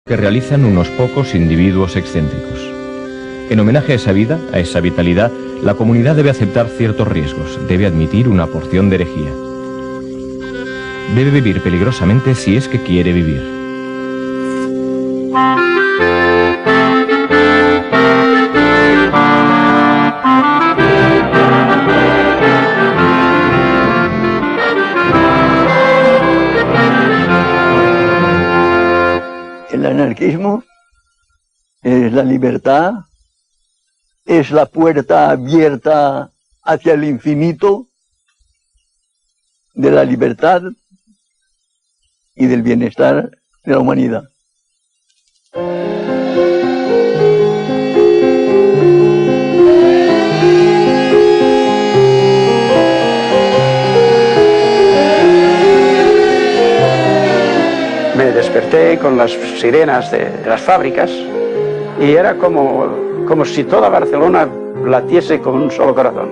que realizan unos pocos individuos excéntricos. En homenaje a esa vida, a esa vitalidad, la comunidad debe aceptar ciertos riesgos, debe admitir una porción de herejía. Debe vivir peligrosamente si es que quiere vivir. El anarquismo es la libertad, es la puerta abierta hacia el infinito de la libertad y del bienestar de la humanidad. Me desperté con las sirenas de las fábricas y era como si toda Barcelona latiese con un solo corazón.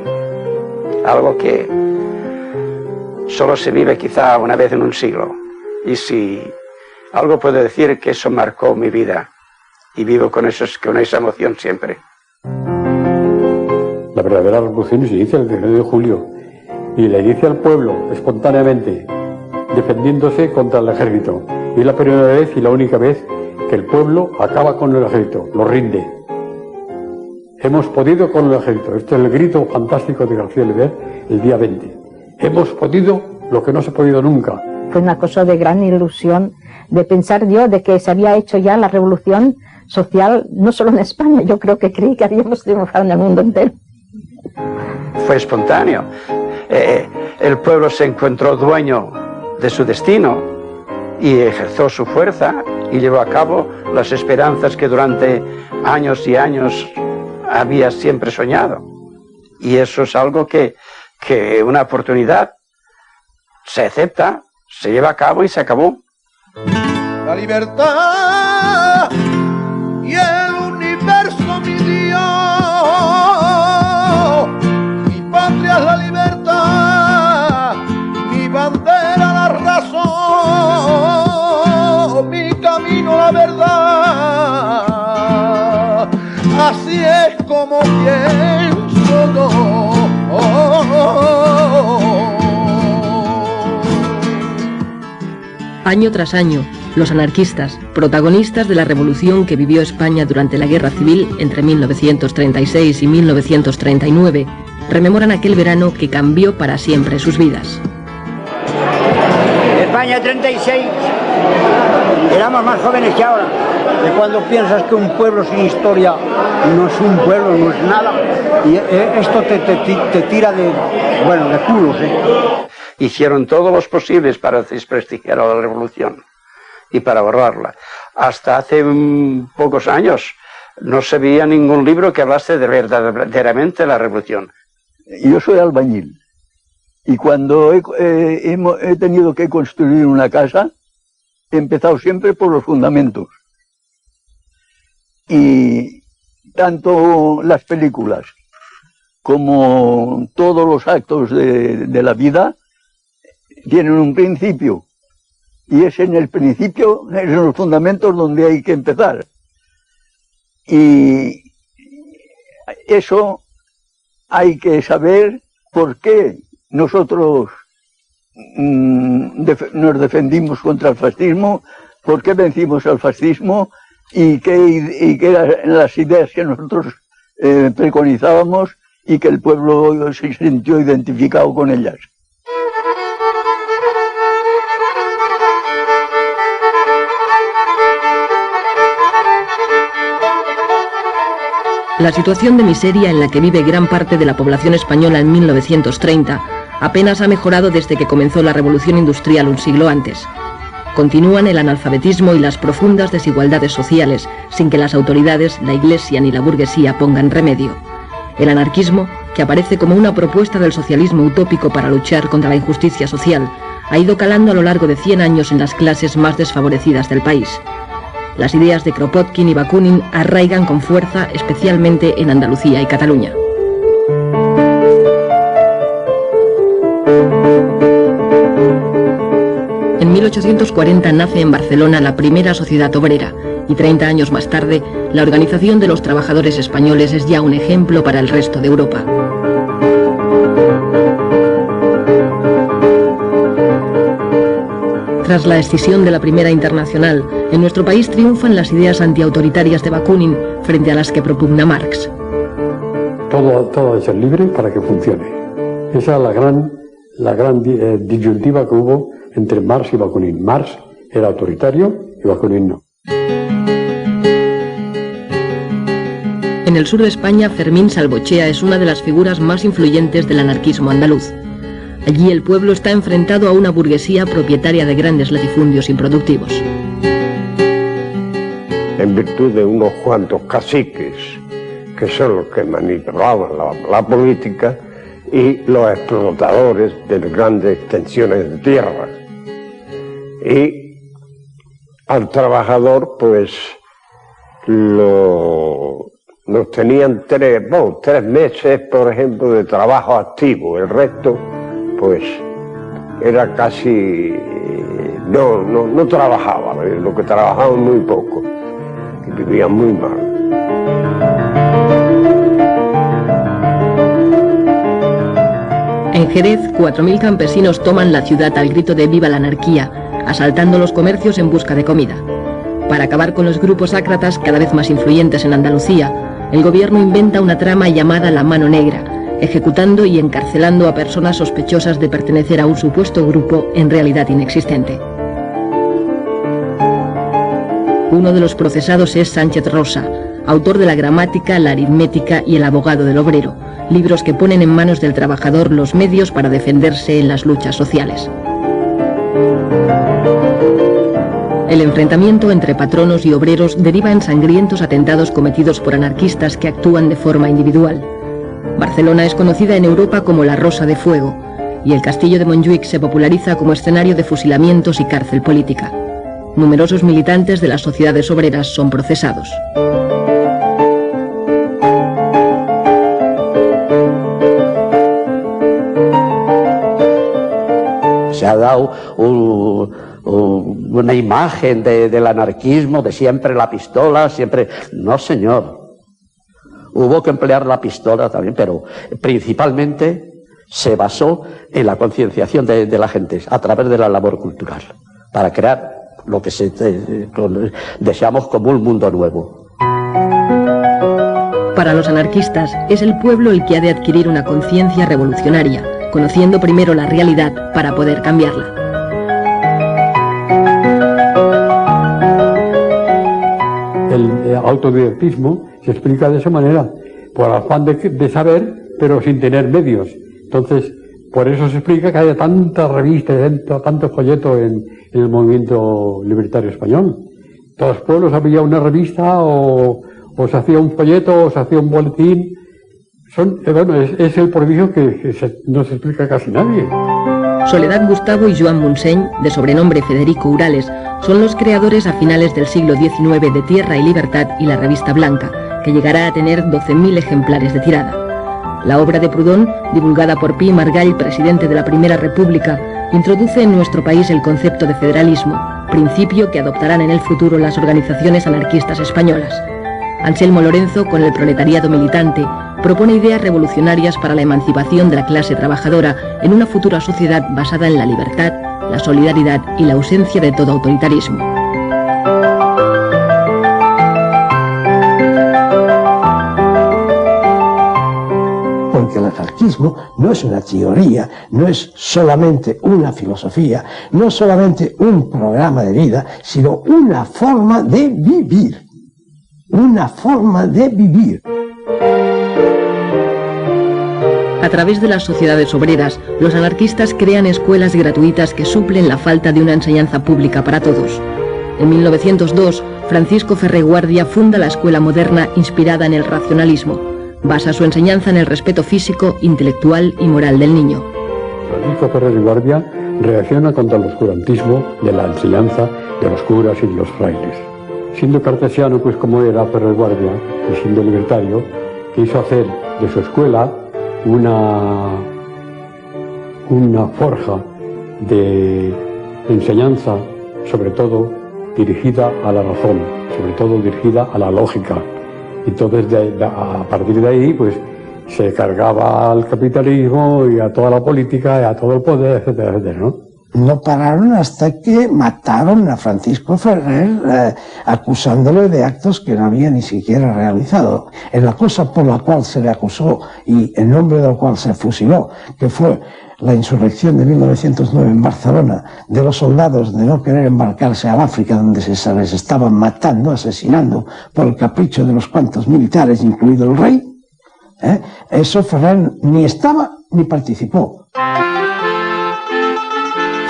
Algo que solo se vive quizá una vez en un siglo. Y si algo puedo decir, que eso marcó mi vida y vivo con esa emoción siempre. La verdadera revolución se inicia el 19 de julio y la inicia el pueblo espontáneamente, defendiéndose contra el ejército. Y es la primera vez y la única vez que el pueblo acaba con el ejército, lo rinde. Hemos podido con el ejército. Este es el grito fantástico de García Oliver el día 20. Hemos podido lo que no se ha podido nunca. Fue una cosa de gran ilusión, de pensar yo de que se había hecho ya la revolución social, no solo en España, yo creo que creí que habíamos triunfado en el mundo entero. Fue espontáneo. El pueblo se encontró dueño de su destino y ejerció su fuerza y llevó a cabo las esperanzas que durante años y años había siempre soñado. Y eso es algo que una oportunidad se acepta, se lleva a cabo y se acabó. La libertad y el universo, mi Dios, mi patria es la libertad, mi bandera la razón, mi camino la verdad, así es como pienso yo. Año tras año, los anarquistas, protagonistas de la revolución que vivió España durante la Guerra Civil entre 1936 y 1939, rememoran aquel verano que cambió para siempre sus vidas. España 36, éramos más jóvenes que ahora. De cuando piensas que un pueblo sin historia no es un pueblo, no es nada, y esto te tira de culos, Hicieron todo lo posible para desprestigiar a la revolución y para borrarla. Hasta hace pocos años no se veía ningún libro que hablase de verdaderamente la revolución. Yo soy albañil y cuando he tenido que construir una casa, he empezado siempre por los fundamentos. Y tanto las películas como todos los actos de la vida tienen un principio, y es en el principio, es en los fundamentos donde hay que empezar. Y eso hay que saber por qué nosotros nos defendimos contra el fascismo, por qué vencimos al fascismo y qué eran las ideas que nosotros preconizábamos y que el pueblo se sintió identificado con ellas. La situación de miseria en la que vive gran parte de la población española en 1930 apenas ha mejorado desde que comenzó la revolución industrial un siglo antes. Continúan el analfabetismo y las profundas desigualdades sociales, sin que las autoridades, la Iglesia ni la burguesía pongan remedio. El anarquismo, que aparece como una propuesta del socialismo utópico para luchar contra la injusticia social, ha ido calando a lo largo de 100 años en las clases más desfavorecidas del país. Las ideas de Kropotkin y Bakunin arraigan con fuerza, especialmente en Andalucía y Cataluña. En 1840 nace en Barcelona la primera sociedad obrera y 30 años más tarde la Organización de los Trabajadores Españoles es ya un ejemplo para el resto de Europa. Tras la escisión de la Primera Internacional, en nuestro país triunfan las ideas antiautoritarias de Bakunin frente a las que propugna Marx. Todo ha de ser libre para que funcione. Esa es la gran disyuntiva que hubo entre Marx y Bakunin. Marx era autoritario y Bakunin no. En el sur de España, Fermín Salvochea es una de las figuras más influyentes del anarquismo andaluz. Allí el pueblo está enfrentado a una burguesía propietaria de grandes latifundios improductivos. En virtud de unos cuantos caciques, que son los que manipulaban la política, y los explotadores de grandes extensiones de tierra. Y al trabajador, pues, nos tenían 3 meses, por ejemplo, de trabajo activo. El resto, pues, era casi... no trabajaba, lo que trabajaban muy poco, y vivían muy mal. En Jerez, 4.000 campesinos toman la ciudad al grito de «Viva la anarquía», asaltando los comercios en busca de comida. Para acabar con los grupos ácratas cada vez más influyentes en Andalucía, el gobierno inventa una trama llamada La Mano Negra, ejecutando y encarcelando a personas sospechosas de pertenecer a un supuesto grupo en realidad inexistente. Uno de los procesados es Sánchez Rosa, autor de la Gramática, la Aritmética y el Abogado del Obrero, libros que ponen en manos del trabajador los medios para defenderse en las luchas sociales. El enfrentamiento entre patronos y obreros deriva en sangrientos atentados cometidos por anarquistas que actúan de forma individual. Barcelona es conocida en Europa como la Rosa de Fuego, y el castillo de Montjuïc se populariza como escenario de fusilamientos y cárcel política. Numerosos militantes de las sociedades obreras son procesados. Se ha dado una imagen del anarquismo, de siempre la pistola, siempre... No, señor. Hubo que emplear la pistola también, pero principalmente se basó en la concienciación de la gente a través de la labor cultural, para crear lo que deseamos como un mundo nuevo. Para los anarquistas, es el pueblo el que ha de adquirir una conciencia revolucionaria, conociendo primero la realidad para poder cambiarla. El autodidactismo se explica de esa manera, por afán de saber, pero sin tener medios. Entonces, por eso se explica que haya tantas revistas, tanto folleto en el movimiento libertario español. En todos los pueblos había una revista, o se hacía un folleto, o se hacía un boletín. Es el prodigio que no se explica casi nadie. Soledad Gustavo y Joan Montseny, de sobrenombre Federico Urales, son los creadores a finales del siglo XIX de Tierra y Libertad y la Revista Blanca, que llegará a tener 12.000 ejemplares de tirada. La obra de Proudhon, divulgada por Pi Margall, presidente de la Primera República, introduce en nuestro país el concepto de federalismo, principio que adoptarán en el futuro las organizaciones anarquistas españolas. Anselmo Lorenzo, con el proletariado militante, propone ideas revolucionarias para la emancipación de la clase trabajadora en una futura sociedad basada en la libertad, la solidaridad y la ausencia de todo autoritarismo. Porque el anarquismo no es una teoría, no es solamente una filosofía, no es solamente un programa de vida, sino una forma de vivir. Una forma de vivir. A través de las sociedades obreras, los anarquistas crean escuelas gratuitas que suplen la falta de una enseñanza pública para todos. En 1902, Francisco Ferrer Guardia funda la escuela moderna inspirada en el racionalismo. Basa su enseñanza en el respeto físico, intelectual y moral del niño. Francisco Ferrer Guardia reacciona contra el oscurantismo de la enseñanza de los curas y de los frailes. Siendo cartesiano, pues como era Ferrer Guardia, y siendo libertario, quiso hacer de su escuela una forja de enseñanza, sobre todo dirigida a la razón, sobre todo dirigida a la lógica. Entonces, a partir de ahí, pues, se cargaba al capitalismo y a toda la política y a todo el poder, etcétera, etcétera, ¿no? No pararon hasta que mataron a Francisco Ferrer, acusándole de actos que no había ni siquiera realizado. La cosa por la cual se le acusó y en nombre del cual se fusiló, que fue la insurrección de 1909 en Barcelona, de los soldados de no querer embarcarse al África, donde se les estaban matando, asesinando por el capricho de los cuantos militares, incluido el rey, eso Ferrer ni estaba ni participó.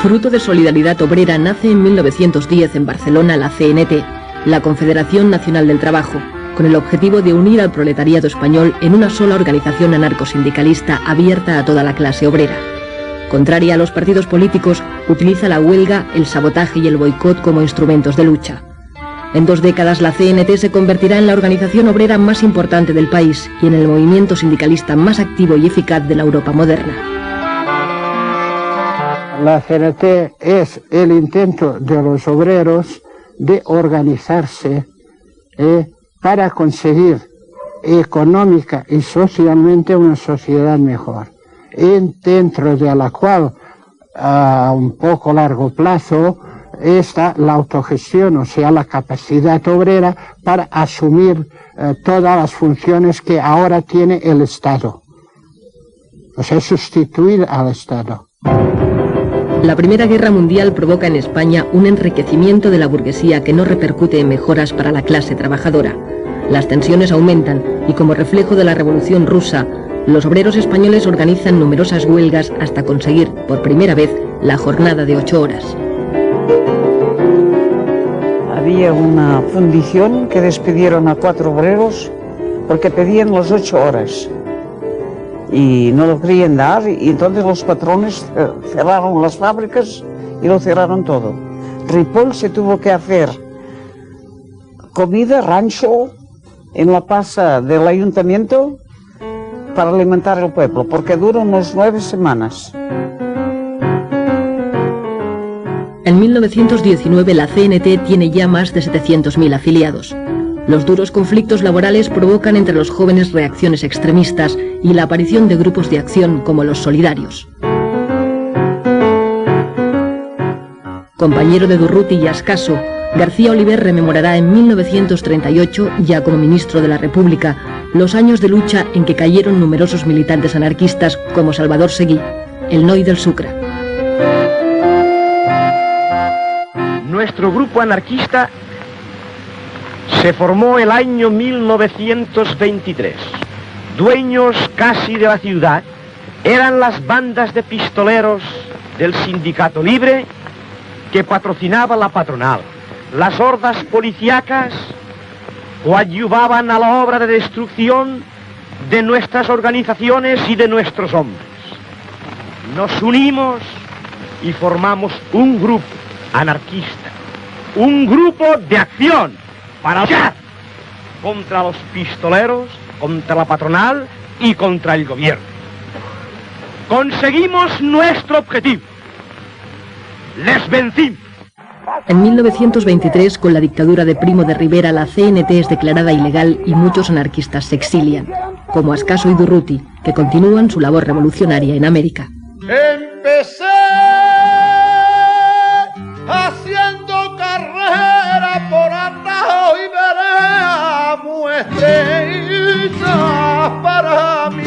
Fruto de Solidaridad Obrera nace en 1910 en Barcelona la CNT, la Confederación Nacional del Trabajo, con el objetivo de unir al proletariado español en una sola organización anarcosindicalista abierta a toda la clase obrera. Contraria a los partidos políticos, utiliza la huelga, el sabotaje y el boicot como instrumentos de lucha. En 2 décadas la CNT se convertirá en la organización obrera más importante del país y en el movimiento sindicalista más activo y eficaz de la Europa moderna. La CNT es el intento de los obreros de organizarse para conseguir económica y socialmente una sociedad mejor, dentro de la cual a un poco largo plazo está la autogestión, o sea, la capacidad obrera para asumir todas las funciones que ahora tiene el Estado, o sea, sustituir al Estado. La Primera Guerra Mundial provoca en España un enriquecimiento de la burguesía que no repercute en mejoras para la clase trabajadora. Las tensiones aumentan y, como reflejo de la Revolución Rusa, los obreros españoles organizan numerosas huelgas hasta conseguir, por primera vez, la jornada de 8 horas. Había una fundición que despidieron a 4 obreros porque pedían las 8 horas. Y no lo querían dar, y entonces los patrones cerraron las fábricas y lo cerraron todo. Ripoll se tuvo que hacer comida, rancho, en la plaza del ayuntamiento para alimentar al pueblo, porque duró unas 9 semanas. En 1919 la CNT tiene ya más de 700.000 afiliados. Los duros conflictos laborales provocan entre los jóvenes reacciones extremistas y la aparición de grupos de acción como los solidarios. Compañero de Durruti y Ascaso, García Oliver rememorará en 1938, ya como ministro de la República, los años de lucha en que cayeron numerosos militantes anarquistas como Salvador Seguí, el Noi del Sucre. Nuestro grupo anarquista se formó el año 1923. Dueños casi de la ciudad eran las bandas de pistoleros del Sindicato Libre que patrocinaba la patronal. Las hordas policíacas coadyuvaban a la obra de destrucción de nuestras organizaciones y de nuestros hombres. Nos unimos y formamos un grupo anarquista, un grupo de acción para luchar contra los pistoleros, contra la patronal y contra el gobierno. Conseguimos nuestro objetivo. Les vencimos. En 1923, con la dictadura de Primo de Rivera, la CNT es declarada ilegal y muchos anarquistas se exilian, como Ascaso y Durruti, que continúan su labor revolucionaria en América. Empecé haciendo carrera por atajo y vereda muestrita para mí.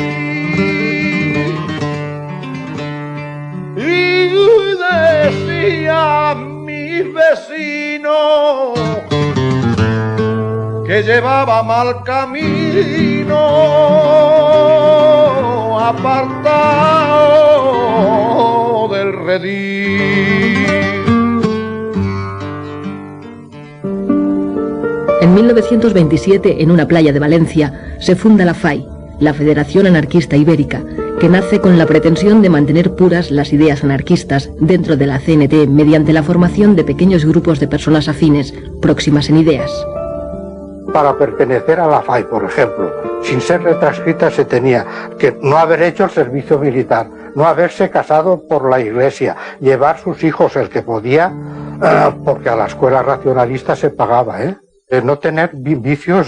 Y decía mi vecino que llevaba mal camino, apartado del redil. En 1927, en una playa de Valencia, se funda la FAI, la Federación Anarquista Ibérica, que nace con la pretensión de mantener puras las ideas anarquistas dentro de la CNT mediante la formación de pequeños grupos de personas afines, próximas en ideas. Para pertenecer a la FAI, por ejemplo, sin ser retranscrita se tenía que no haber hecho el servicio militar, no haberse casado por la Iglesia, llevar sus hijos el que podía, porque a la escuela racionalista se pagaba, no tener vicios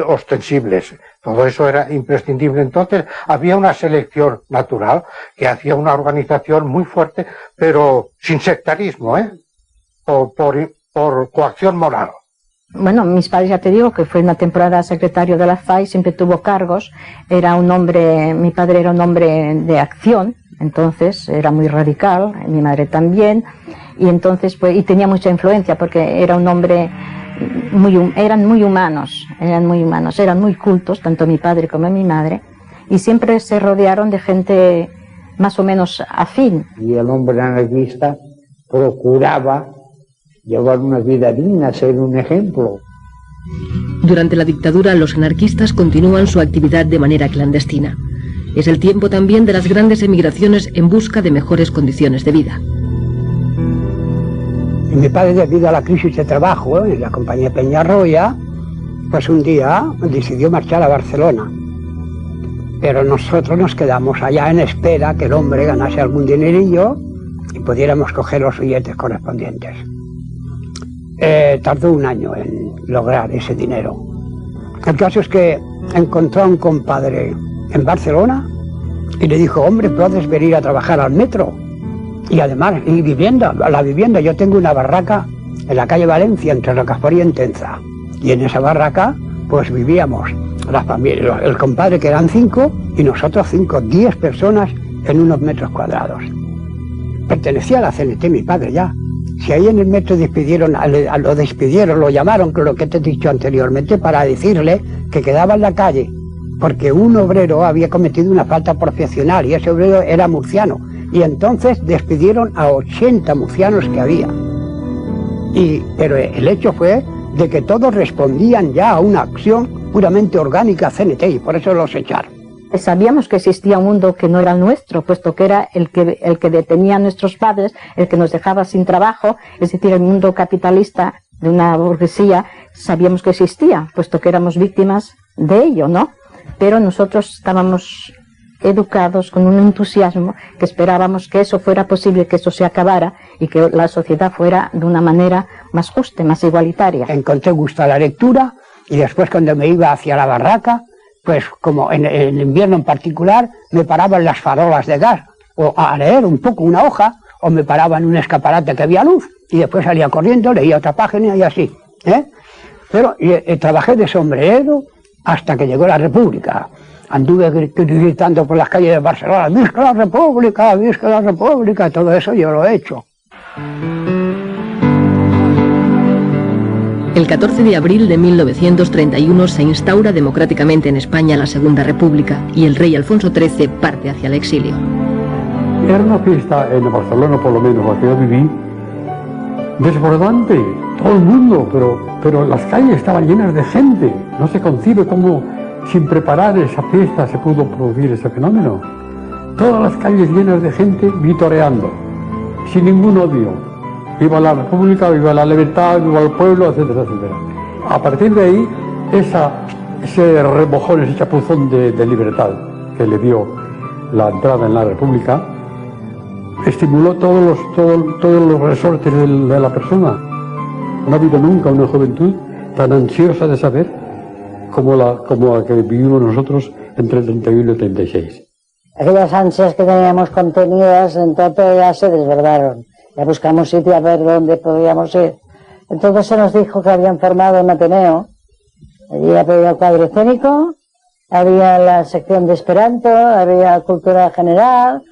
ostensibles. Todo eso era imprescindible. Entonces había una selección natural que hacía una organización muy fuerte, pero sin sectarismo, por coacción moral. Bueno, mis padres, ya te digo, que fue una temporada secretario de la FAI, siempre tuvo cargos, era un hombre, mi padre era un hombre de acción, entonces era muy radical, mi madre también, y entonces pues, y tenía mucha influencia porque era un hombre eran muy humanos, eran muy cultos, tanto mi padre como mi madre, y siempre se rodearon de gente más o menos afín. Y el hombre anarquista procuraba llevar una vida digna, ser un ejemplo. Durante la dictadura, los anarquistas continúan su actividad de manera clandestina. Es el tiempo también de las grandes emigraciones en busca de mejores condiciones de vida. Y mi padre, debido a la crisis de trabajo en la compañía Peñarroya, pues un día decidió marchar a Barcelona. Pero nosotros nos quedamos allá en espera que el hombre ganase algún dinerillo y pudiéramos coger los billetes correspondientes. Tardó un año en lograr ese dinero. El caso es que encontró a un compadre en Barcelona y le dijo: hombre, puedes venir a trabajar al metro. Y además, la vivienda, yo tengo una barraca en la calle Valencia, entre Rocafort y Entenza. Y en esa barraca, pues vivíamos la familia, el compadre, que eran 5, y nosotros 5, 10 personas en unos metros cuadrados. Pertenecía a la CNT mi padre ya. Si ahí en el metro lo llamaron, que lo que te he dicho anteriormente, para decirle que quedaba en la calle, porque un obrero había cometido una falta profesional y ese obrero era murciano. Y entonces despidieron a 80 murcianos que había. Pero el hecho fue de que todos respondían ya a una acción puramente orgánica CNT y por eso los echaron. Sabíamos que existía un mundo que no era el nuestro, puesto que era el que detenía a nuestros padres, el que nos dejaba sin trabajo, es decir, el mundo capitalista de una burguesía, sabíamos que existía, puesto que éramos víctimas de ello, ¿no? Pero nosotros estábamos educados con un entusiasmo que esperábamos que eso fuera posible, que eso se acabara y que la sociedad fuera de una manera más justa, más igualitaria. Encontré gusto a la lectura y después, cuando me iba hacia la barraca, pues como en el invierno en particular, me paraba en las farolas de gas, o a leer un poco una hoja, o me paraba en un escaparate que había luz, y después salía corriendo, leía otra página y así. Pero trabajé de sombrerero hasta que llegó la República. Anduve gritando por las calles de Barcelona: ¡Visca la República! ¡Visca la República! Todo eso yo lo he hecho. El 14 de abril de 1931 se instaura democráticamente en España la Segunda República y el rey Alfonso XIII parte hacia el exilio. Era una fiesta en Barcelona, por lo menos la que yo viví, desbordante, todo el mundo, pero las calles estaban llenas de gente. No se concibe cómo sin preparar esa fiesta se pudo producir ese fenómeno. Todas las calles llenas de gente vitoreando, sin ningún odio. Viva la República, viva la libertad, viva el pueblo, etcétera, etcétera. A partir de ahí, ese remojón, ese chapuzón de libertad que le dio la entrada en la República, estimuló todos los resortes de la persona. No ha habido nunca una juventud tan ansiosa de saber como la que vivimos nosotros entre el 31 y el 36. Aquellas ansias que teníamos contenidas, entonces ya se desbordaron. Ya buscamos sitio a ver dónde podíamos ir. Entonces se nos dijo que habían formado un Ateneo. Allí había cuadro escénico, había la sección de Esperanto, había cultura general,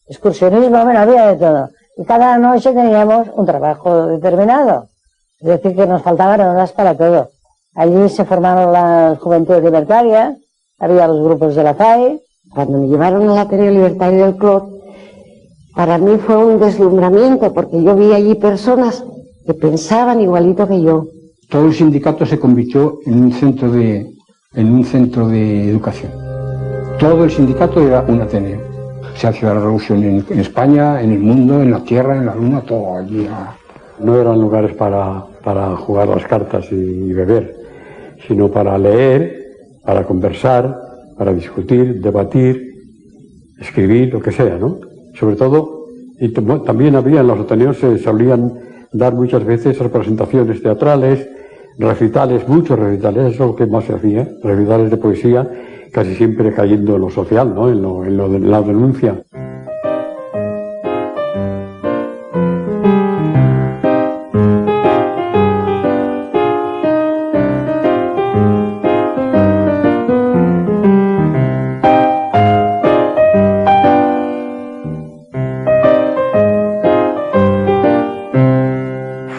excursionismo, bueno, había de todo. Y cada noche teníamos un trabajo determinado. Es decir, que nos faltaban horas para todo. Allí se formaron las juventudes libertarias, había los grupos de la FAI. Cuando me llevaron al Ateneo Libertario del Clot, para mí fue un deslumbramiento, porque yo vi allí personas que pensaban igualito que yo. Todo el sindicato se convirtió en un centro de educación. Todo el sindicato era un Ateneo. Se hacía la revolución en España, en el mundo, en la tierra, en la luna, todo allí. No eran lugares para jugar las cartas y beber, sino para leer, para conversar, para discutir, debatir, escribir, lo que sea, ¿no? Sobre todo, y también había en los ateneos se solían dar muchas veces representaciones teatrales, recitales, muchos recitales, eso es lo que más se hacía, recitales de poesía, casi siempre cayendo en lo social, ¿no? En lo de la denuncia.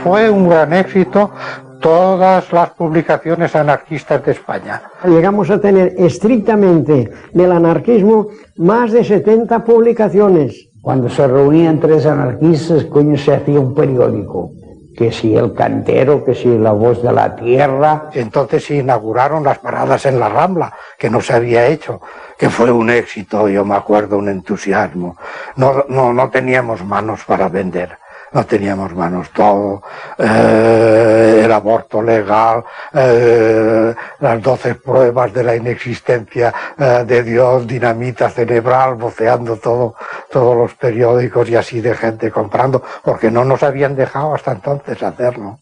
Fue un gran éxito todas las publicaciones anarquistas de España. Llegamos a tener estrictamente del anarquismo más de 70 publicaciones. Cuando se reunían tres anarquistas, coño, se hacía un periódico. Que si El Cantero, que si La Voz de la Tierra. Entonces se inauguraron las paradas en la Rambla, que no se había hecho, que fue un éxito, yo me acuerdo, un entusiasmo. No teníamos manos para vender. No teníamos manos, todo, el aborto legal, las 12 pruebas de la inexistencia de Dios, dinamita cerebral, voceando todos los periódicos y así de gente comprando, porque no nos habían dejado hasta entonces hacerlo.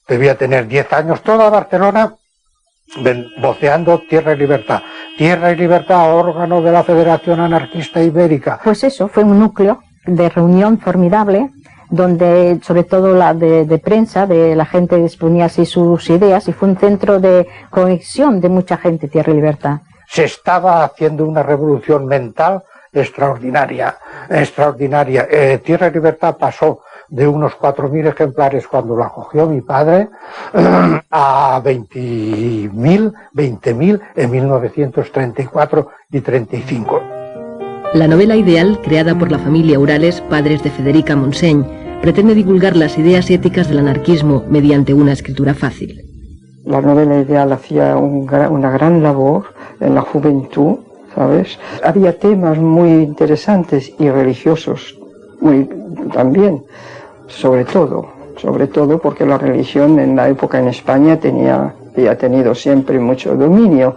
Debía tener 10 años, toda Barcelona voceando Tierra y Libertad. Tierra y Libertad, órgano de la Federación Anarquista Ibérica. Pues eso, fue un núcleo de reunión formidable, donde sobre todo la de prensa, de la gente exponía así sus ideas, y fue un centro de conexión de mucha gente, Tierra y Libertad. Se estaba haciendo una revolución mental extraordinaria. Tierra y Libertad pasó de unos 4.000 ejemplares cuando la cogió mi padre a 20.000 en 1934 y 35. La novela ideal, creada por la familia Urales, padres de Federica Montseny, pretende divulgar las ideas éticas del anarquismo mediante una escritura fácil. La novela ideal hacía una gran labor en la juventud, ¿sabes? Había temas muy interesantes y religiosos también, sobre todo porque la religión en la época en España había tenido siempre mucho dominio,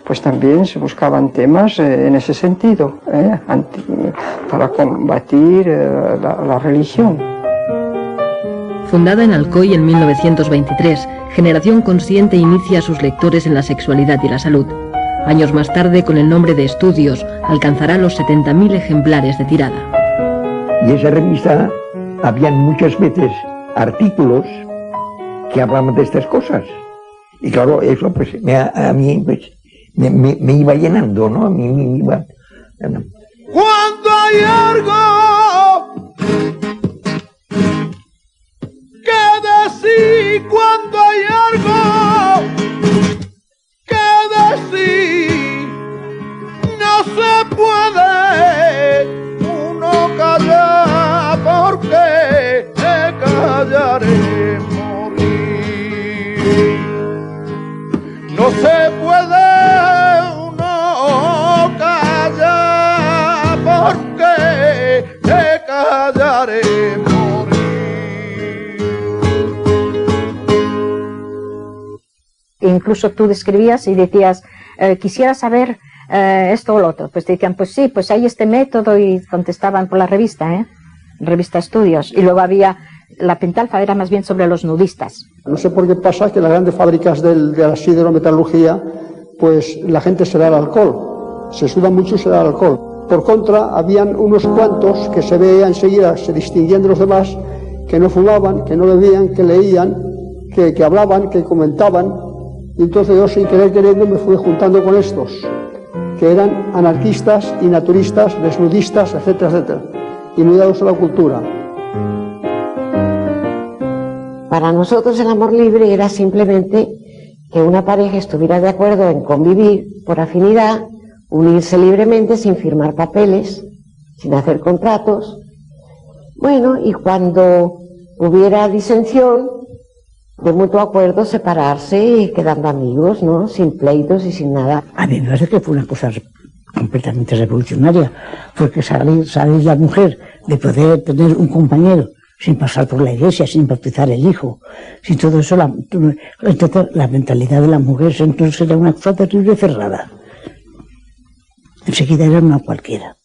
pues también se buscaban temas en ese sentido, para combatir la religión. Fundada en Alcoy en 1923, Generación Consciente inicia a sus lectores en la sexualidad y la salud. Años más tarde, con el nombre de Estudios, alcanzará los 70.000 ejemplares de tirada. Y esa revista, habían muchas veces artículos que hablaban de estas cosas. Y claro, eso pues a mí pues, me iba llenando, ¿no? A mí me iba... Cuando hay algo que decir, cuando hay algo que decir, no se puede uno callar, porque callaré morir. No se puede uno callar, porque callaré morir. Incluso tú describías y decías, quisiera saber esto o lo otro. Pues te decían, pues sí, pues hay este método, y contestaban por la revista, revista Estudios. Y luego había, la Pentalfa era más bien sobre los nudistas. No sé por qué pasa que las grandes fábricas de la siderometalurgia, pues la gente se da el alcohol, se suda mucho y se da el alcohol. Por contra, habían unos cuantos que se veía enseguida, se distinguían de los demás, que no fumaban, que no bebían, que leían, que hablaban, que comentaban. Y entonces yo, sin querer queriendo, me fui juntando con estos, que eran anarquistas y naturistas, desnudistas, etcétera, etcétera, y muy dados a la cultura. Para nosotros el amor libre era simplemente que una pareja estuviera de acuerdo en convivir por afinidad, unirse libremente sin firmar papeles, sin hacer contratos. Bueno, y cuando hubiera disensión, de mutuo acuerdo, separarse y quedando amigos, ¿no? Sin pleitos y sin nada. A mí me parece que fue una cosa completamente revolucionaria, porque salir la mujer de poder tener un compañero sin pasar por la iglesia, sin bautizar el hijo, sin todo eso, entonces la mentalidad de las mujeres entonces era una cosa terrible cerrada. Enseguida era una cualquiera.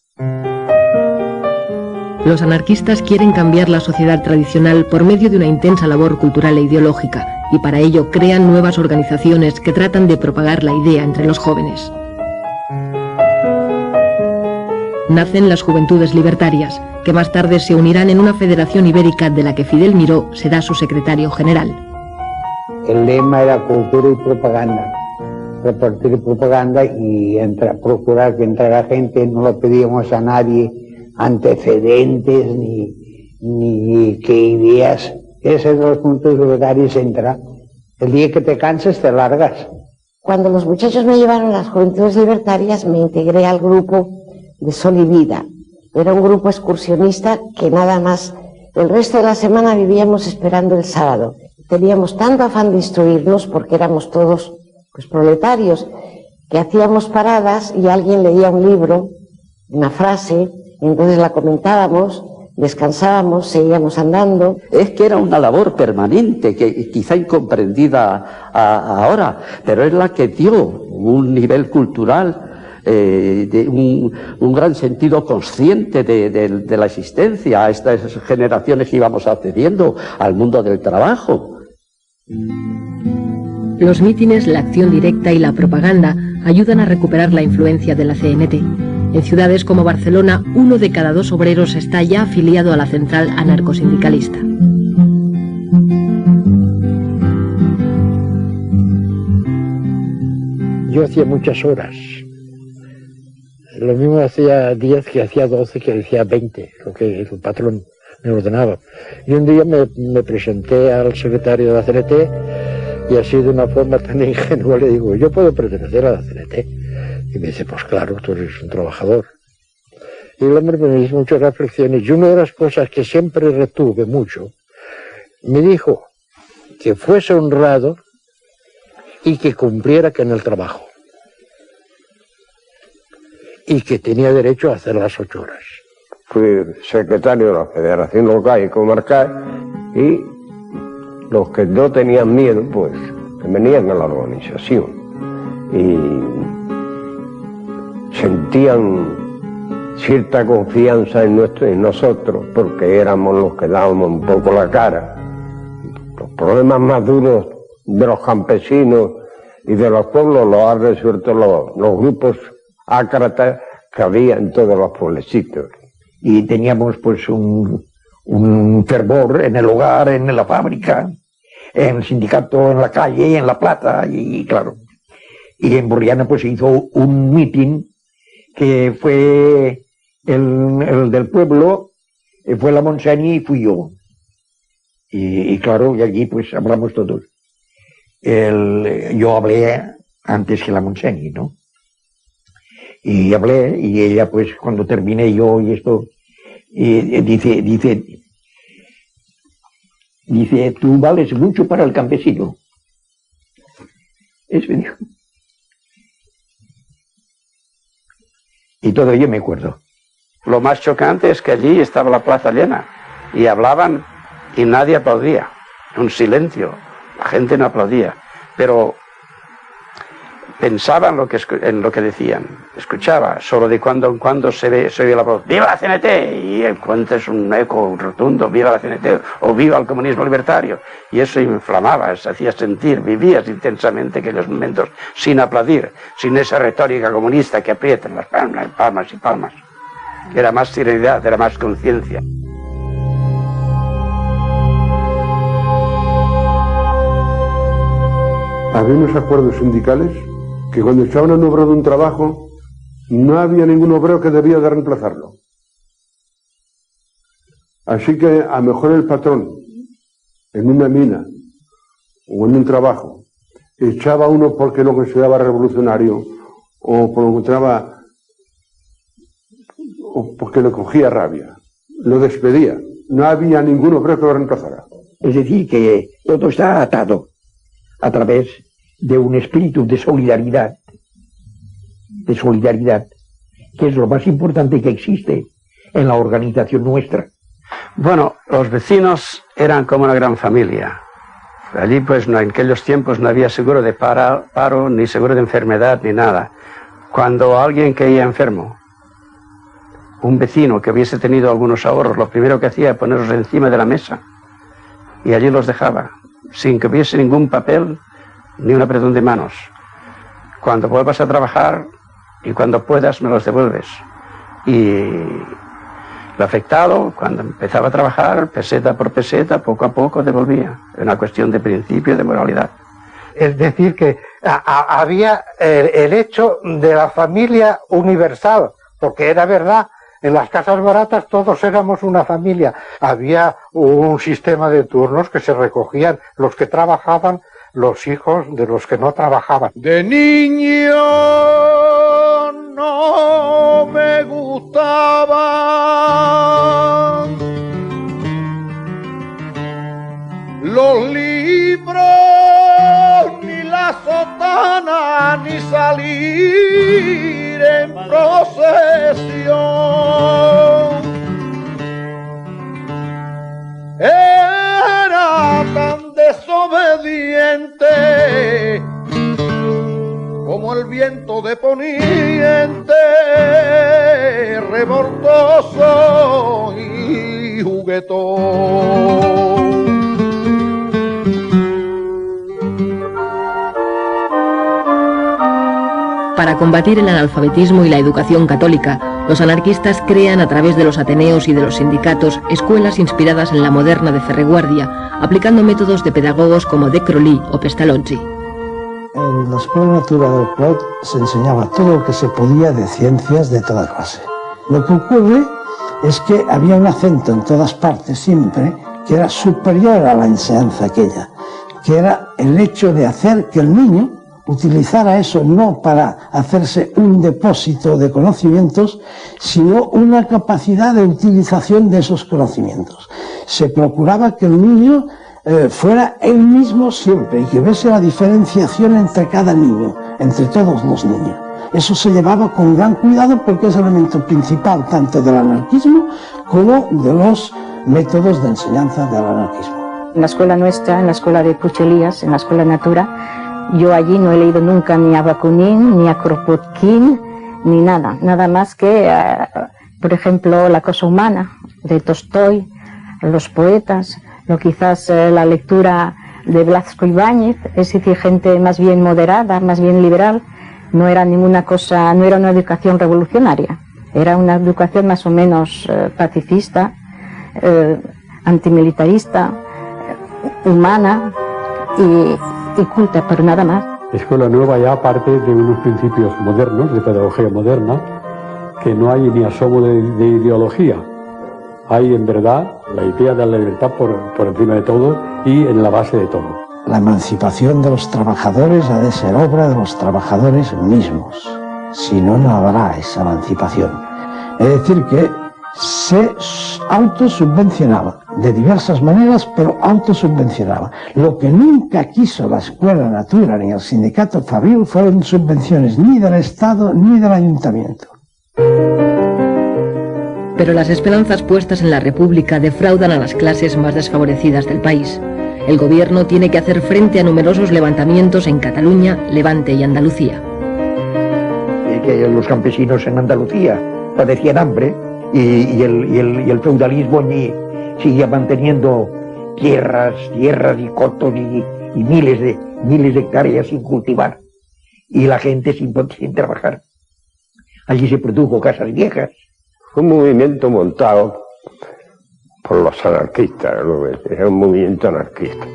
Los anarquistas quieren cambiar la sociedad tradicional por medio de una intensa labor cultural e ideológica, y para ello crean nuevas organizaciones que tratan de propagar la idea entre los jóvenes. Nacen las Juventudes Libertarias, que más tarde se unirán en una federación ibérica de la que Fidel Miró será su secretario general. El lema era cultura y propaganda. Repartir propaganda y procurar que entrara gente, no le pedíamos a nadie antecedentes ni qué ideas. Ese de los puntos libertarios entra. El día que te canses te largas. Cuando los muchachos me llevaron a las Juventudes Libertarias me integré al grupo de Sol y Vida. Era un grupo excursionista que nada más el resto de la semana vivíamos esperando el sábado. Teníamos tanto afán de instruirnos porque éramos todos pues proletarios, que hacíamos paradas y alguien leía un libro, una frase, y entonces la comentábamos, descansábamos, seguíamos andando. Es que era una labor permanente, que quizá incomprendida ahora, pero es la que dio un nivel cultural, un gran sentido consciente de la existencia a estas generaciones que íbamos accediendo al mundo del trabajo. Los mítines, la acción directa y la propaganda ayudan a recuperar la influencia de la CNT. En ciudades como Barcelona, 1 de cada 2 obreros está ya afiliado a la central anarcosindicalista. Yo hacía muchas horas. Lo mismo hacía 10 que hacía 12 que hacía 20, lo que el patrón me ordenaba. Y un día me presenté al secretario de la CNT y así de una forma tan ingenua le digo, yo puedo pertenecer a la CNT. Y me dice, pues claro, tú eres un trabajador. Y el hombre me hizo muchas reflexiones y una de las cosas que siempre retuve mucho, me dijo que fuese honrado y que cumpliera en el trabajo. Y que tenía derecho a hacer las 8 horas. Fui secretario de la Federación Local y Comarcal y los que no tenían miedo, pues, que venían a la organización y sentían cierta confianza en nosotros, porque éramos los que dábamos un poco la cara. Los problemas más duros de los campesinos y de los pueblos los han resuelto los grupos ácratas que había en todos los pueblecitos. Y teníamos pues un fervor en el hogar, en la fábrica, en el sindicato, en la calle, en la plaza, y claro. Y en Borriana pues se hizo un mitin que fue el del pueblo, fue la Montseny y fui yo. Y claro, y allí pues hablamos todos. Yo hablé antes que la Montseny, ¿no? Y hablé, y ella pues cuando terminé yo y esto, dice, tú vales mucho para el campesino. Eso dijo. Y todo ello me acuerdo. Lo más chocante es que allí estaba la plaza llena y hablaban y nadie aplaudía. Un silencio. La gente no aplaudía. Pero pensaba en lo que decían. Escuchaba. Solo de cuando en cuando se oye la voz. ¡Viva la CNT! Y encuentras un eco rotundo. ¡Viva la CNT! O ¡viva el comunismo libertario! Y eso inflamaba, se hacía sentir. Vivías intensamente aquellos momentos sin aplaudir, sin esa retórica comunista que aprietan las palmas y palmas. Era más serenidad, era más conciencia. Había unos acuerdos sindicales que cuando echaban a un obrero de un trabajo, no había ningún obrero que debía de reemplazarlo. Así que a lo mejor el patrón, en una mina o en un trabajo, echaba a uno porque lo consideraba revolucionario o porque le cogía rabia, lo despedía. No había ningún obrero que lo reemplazara. Es decir, que todo está atado a través de un espíritu de solidaridad, que es lo más importante que existe en la organización nuestra. Bueno, los vecinos eran como una gran familia. Allí pues en aquellos tiempos no había seguro de paro, ni seguro de enfermedad, ni nada. Cuando alguien caía enfermo, un vecino que hubiese tenido algunos ahorros, lo primero que hacía era ponerlos encima de la mesa y allí los dejaba, sin que hubiese ningún papel ni un apretón de manos. Cuando vuelvas a trabajar y cuando puedas me los devuelves. Y el afectado, cuando empezaba a trabajar, peseta por peseta, poco a poco devolvía. Es una cuestión de principio, de moralidad. Es decir, que había el hecho de la familia universal, porque era verdad, en las casas baratas todos éramos una familia. Había un sistema de turnos que se recogían los que trabajaban, los hijos de los que no trabajaban. De niño no me gustaban los libros, ni la sotana, ni salir en procesión. Era tan desobediente como el viento de poniente, revoltoso y juguetón. Para combatir el analfabetismo y la educación católica, los anarquistas crean a través de los ateneos y de los sindicatos escuelas inspiradas en la moderna de Ferreguardia, aplicando métodos de pedagogos como De Crolí o Pestalozzi. En la Escuela Natura del Clot se enseñaba todo lo que se podía de ciencias de toda clase. Lo que ocurre es que había un acento en todas partes siempre que era superior a la enseñanza aquella, que era el hecho de hacer que el niño utilizara eso no para hacerse un depósito de conocimientos, sino una capacidad de utilización de esos conocimientos. Se procuraba que el niño fuera él mismo siempre y que viese la diferenciación entre cada niño, entre todos los niños. Eso se llevaba con gran cuidado porque es el elemento principal tanto del anarquismo como de los métodos de enseñanza del anarquismo. En la escuela nuestra, en la escuela de Puchelías, en la escuela Natura, yo allí no he leído nunca ni a Bakunin, ni a Kropotkin, ni nada. Nada más que, por ejemplo, La cosa humana, de Tolstoy, los poetas, o quizás la lectura de Blasco Ibáñez, es decir, gente más bien moderada, más bien liberal. No era ninguna cosa, no era una educación revolucionaria, era una educación más o menos pacifista, antimilitarista, humana y culta, pero nada más. Escuela Nueva ya parte de unos principios modernos, de pedagogía moderna, que no hay ni asomo de ideología. Hay en verdad la idea de la libertad por encima de todo y en la base de todo. La emancipación de los trabajadores ha de ser obra de los trabajadores mismos. Si no, no habrá esa emancipación. Es decir, que se autosubvencionaba de diversas maneras, pero autosubvencionaba. Lo que nunca quiso la Escuela Natura ni el sindicato Fabril fueron subvenciones ni del Estado ni del Ayuntamiento. Pero las esperanzas puestas en la República defraudan a las clases más desfavorecidas del país. El gobierno tiene que hacer frente a numerosos levantamientos en Cataluña, Levante y Andalucía. Y que los campesinos en Andalucía padecían hambre y el feudalismo allí seguía manteniendo tierras y cotos y miles de hectáreas sin cultivar y la gente sin trabajar. Allí se produjo casas viejas. Un movimiento montado por los anarquistas, era un movimiento anarquista.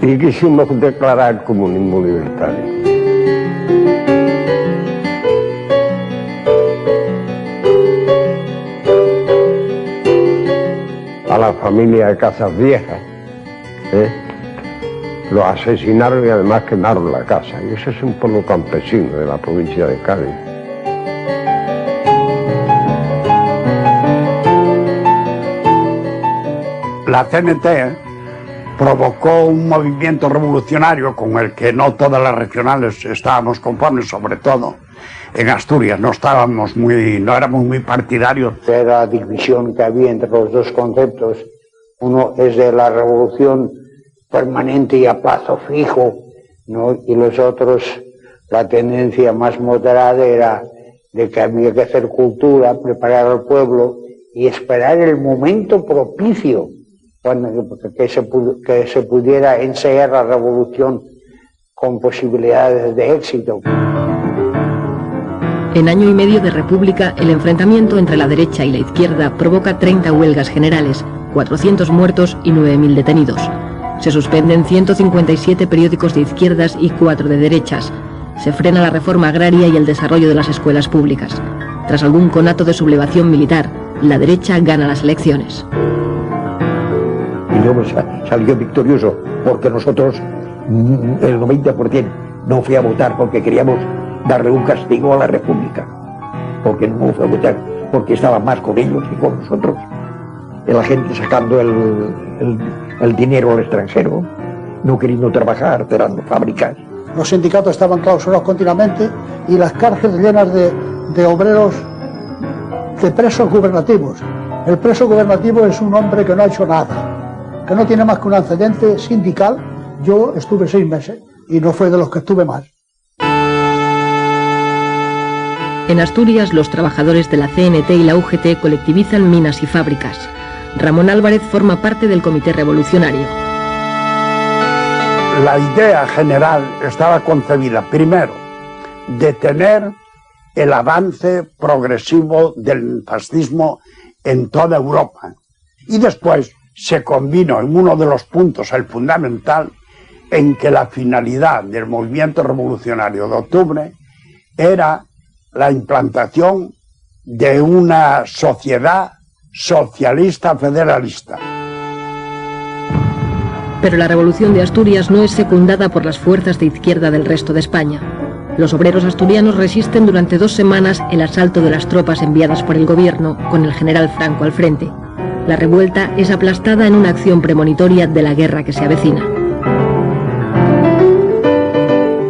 Y quisimos declarar comunismo libertario. A la familia de Casas Viejas, los asesinaron y además quemaron la casa. Y ese es un pueblo campesino de la provincia de Cádiz. La CNT provocó un movimiento revolucionario con el que no todas las regionales estábamos conformes, sobre todo en Asturias, no éramos muy partidarios. De la división que había entre los dos conceptos, uno es de la revolución permanente y a plazo fijo, ¿no? Y los otros, la tendencia más moderada era de que había que hacer cultura, preparar al pueblo y esperar el momento propicio que se pudiera ensayar la revolución con posibilidades de éxito. En año y medio de república, el enfrentamiento entre la derecha y la izquierda provoca 30 huelgas generales, 400 muertos y 9.000 detenidos. Se suspenden 157 periódicos de izquierdas y 4 de derechas. Se frena la reforma agraria y el desarrollo de las escuelas públicas. Tras algún conato de sublevación militar, la derecha gana las elecciones. Y luego salió victorioso, porque nosotros, el 90%, no fui a votar porque queríamos darle un castigo a la República. Porque no fue a votar, porque estaba más con ellos que con nosotros. La gente sacando el dinero al extranjero, no queriendo trabajar, cerrando fábricas. Los sindicatos estaban clausurados continuamente y las cárceles llenas de obreros, de presos gubernativos. El preso gubernativo es un hombre que no ha hecho nada, que no tiene más que un antecedente sindical. Yo estuve 6 meses y no fue de los que estuve más. En Asturias, los trabajadores de la CNT y la UGT colectivizan minas y fábricas. Ramón Álvarez forma parte del Comité Revolucionario. La idea general estaba concebida, primero, detener el avance progresivo del fascismo en toda Europa. Y después se combinó en uno de los puntos, el fundamental, en que la finalidad del movimiento revolucionario de octubre era la implantación de una sociedad socialista federalista. Pero la revolución de Asturias no es secundada por las fuerzas de izquierda del resto de España. Los obreros asturianos resisten durante 2 semanas el asalto de las tropas enviadas por el gobierno, con el general Franco al frente. La revuelta es aplastada en una acción premonitoria de la guerra que se avecina.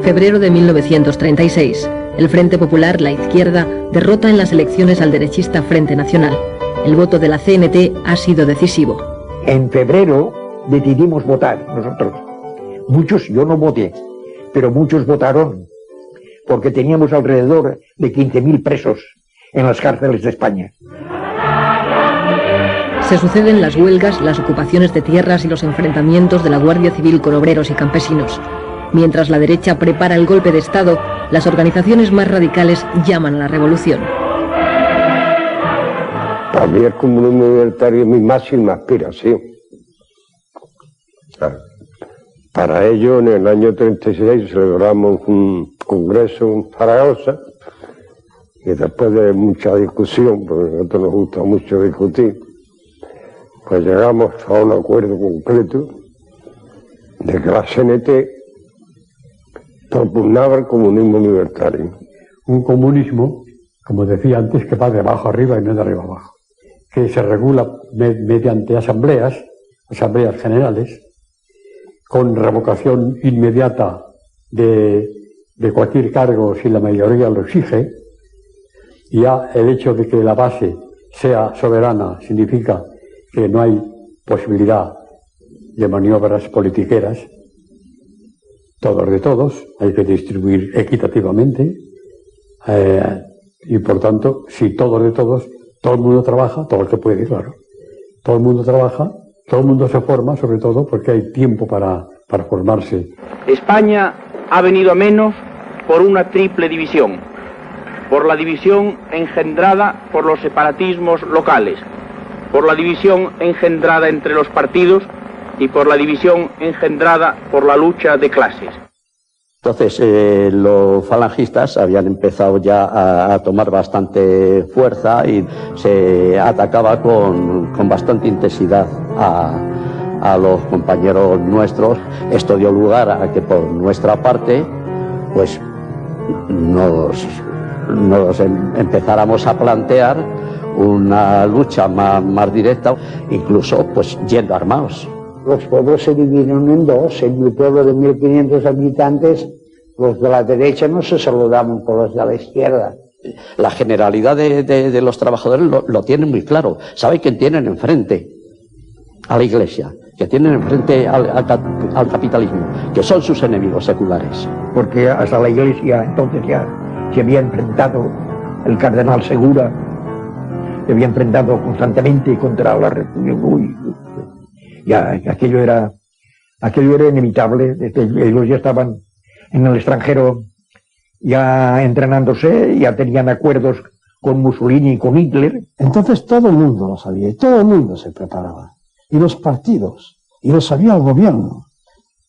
Febrero de 1936. El Frente Popular, la izquierda, derrota en las elecciones al derechista Frente Nacional. El voto de la CNT ha sido decisivo. En febrero decidimos votar nosotros. Muchos, yo no voté, pero muchos votaron, porque teníamos alrededor de 15.000 presos en las cárceles de España. Se suceden las huelgas, las ocupaciones de tierras y los enfrentamientos de la Guardia Civil con obreros y campesinos. Mientras la derecha prepara el golpe de Estado, las organizaciones más radicales llaman a la revolución. Para mí el comunismo libertario es mi máxima aspiración. Para ello, en el año 36 celebramos un congreso en Zaragoza y después de mucha discusión, porque a nosotros nos gusta mucho discutir, pues llegamos a un acuerdo concreto de que la CNT propugnaba el comunismo libertario. Un comunismo, como decía antes, que va de abajo arriba y no de arriba abajo, que se regula mediante asambleas generales, con revocación inmediata de cualquier cargo si la mayoría lo exige. Y ya el hecho de que la base sea soberana significa que no hay posibilidad de maniobras politiqueras. Todos de todos, hay que distribuir equitativamente y por tanto, si todos de todos, todo el mundo trabaja, todo el que puede, claro. Todo el mundo trabaja, todo el mundo se forma, sobre todo porque hay tiempo para formarse. España ha venido a menos por una triple división. Por la división engendrada por los separatismos locales, por la división engendrada entre los partidos y por la división engendrada por la lucha de clases. Entonces los falangistas habían empezado ya a tomar bastante fuerza y se atacaba con bastante intensidad a los compañeros nuestros. Esto dio lugar a que por nuestra parte pues nos empezáramos a plantear una lucha más directa, incluso pues yendo armados. Los pueblos se dividieron en dos. En mi pueblo de 1.500 habitantes, los de la derecha no se saludaban con los de la izquierda. La generalidad de los trabajadores lo tienen muy claro. Saben quién tienen enfrente a la Iglesia, que tienen enfrente al capitalismo, que son sus enemigos seculares. Porque hasta la Iglesia entonces ya se había enfrentado el cardenal Segura, se había enfrentado constantemente contra la República. Ya aquello era inevitable. Ellos ya estaban en el extranjero ya entrenándose, ya tenían acuerdos con Mussolini y con Hitler. Entonces todo el mundo lo sabía y todo el mundo se preparaba. Y los partidos, y lo sabía el gobierno.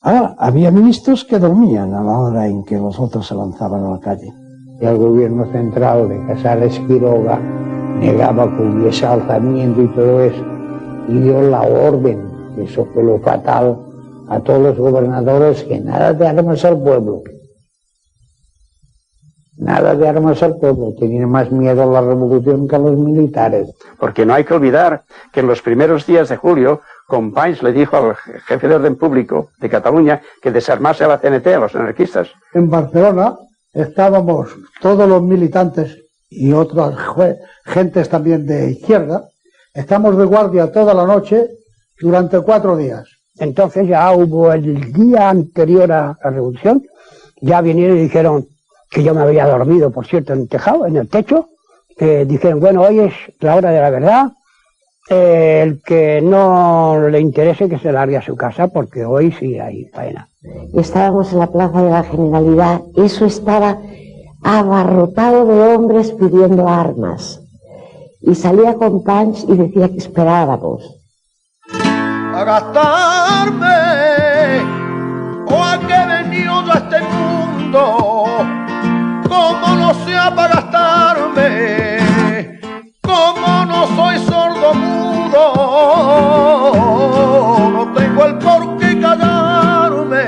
Ahora, había ministros que dormían a la hora en que los otros se lanzaban a la calle. Y el gobierno central de Casares Quiroga negaba que hubiese alzamiento y todo eso, y dio la orden, que eso fue lo fatal, a todos los gobernadores, que nada de armas al pueblo. Nada de armas al pueblo, tenían más miedo a la revolución que a los militares. Porque no hay que olvidar que en los primeros días de julio, Companys le dijo al jefe de orden público de Cataluña que desarmase a la CNT, a los anarquistas. En Barcelona estábamos todos los militantes y otras gentes también de izquierda, estamos de guardia toda la noche durante 4 días. Entonces ya hubo el día anterior a la revolución, ya vinieron y dijeron que yo me había dormido, por cierto, en el tejado, en el techo, dijeron, bueno, hoy es la hora de la verdad, el que no le interese que se largue a su casa, porque hoy sí hay faena. Estábamos en la Plaza de la Generalidad, eso estaba abarrotado de hombres pidiendo armas. Y salía Companys y decía que esperábamos. A gastarme, o a que he venido a este mundo, como no sea para gastarme, como no soy sordo mudo, no tengo el por qué callarme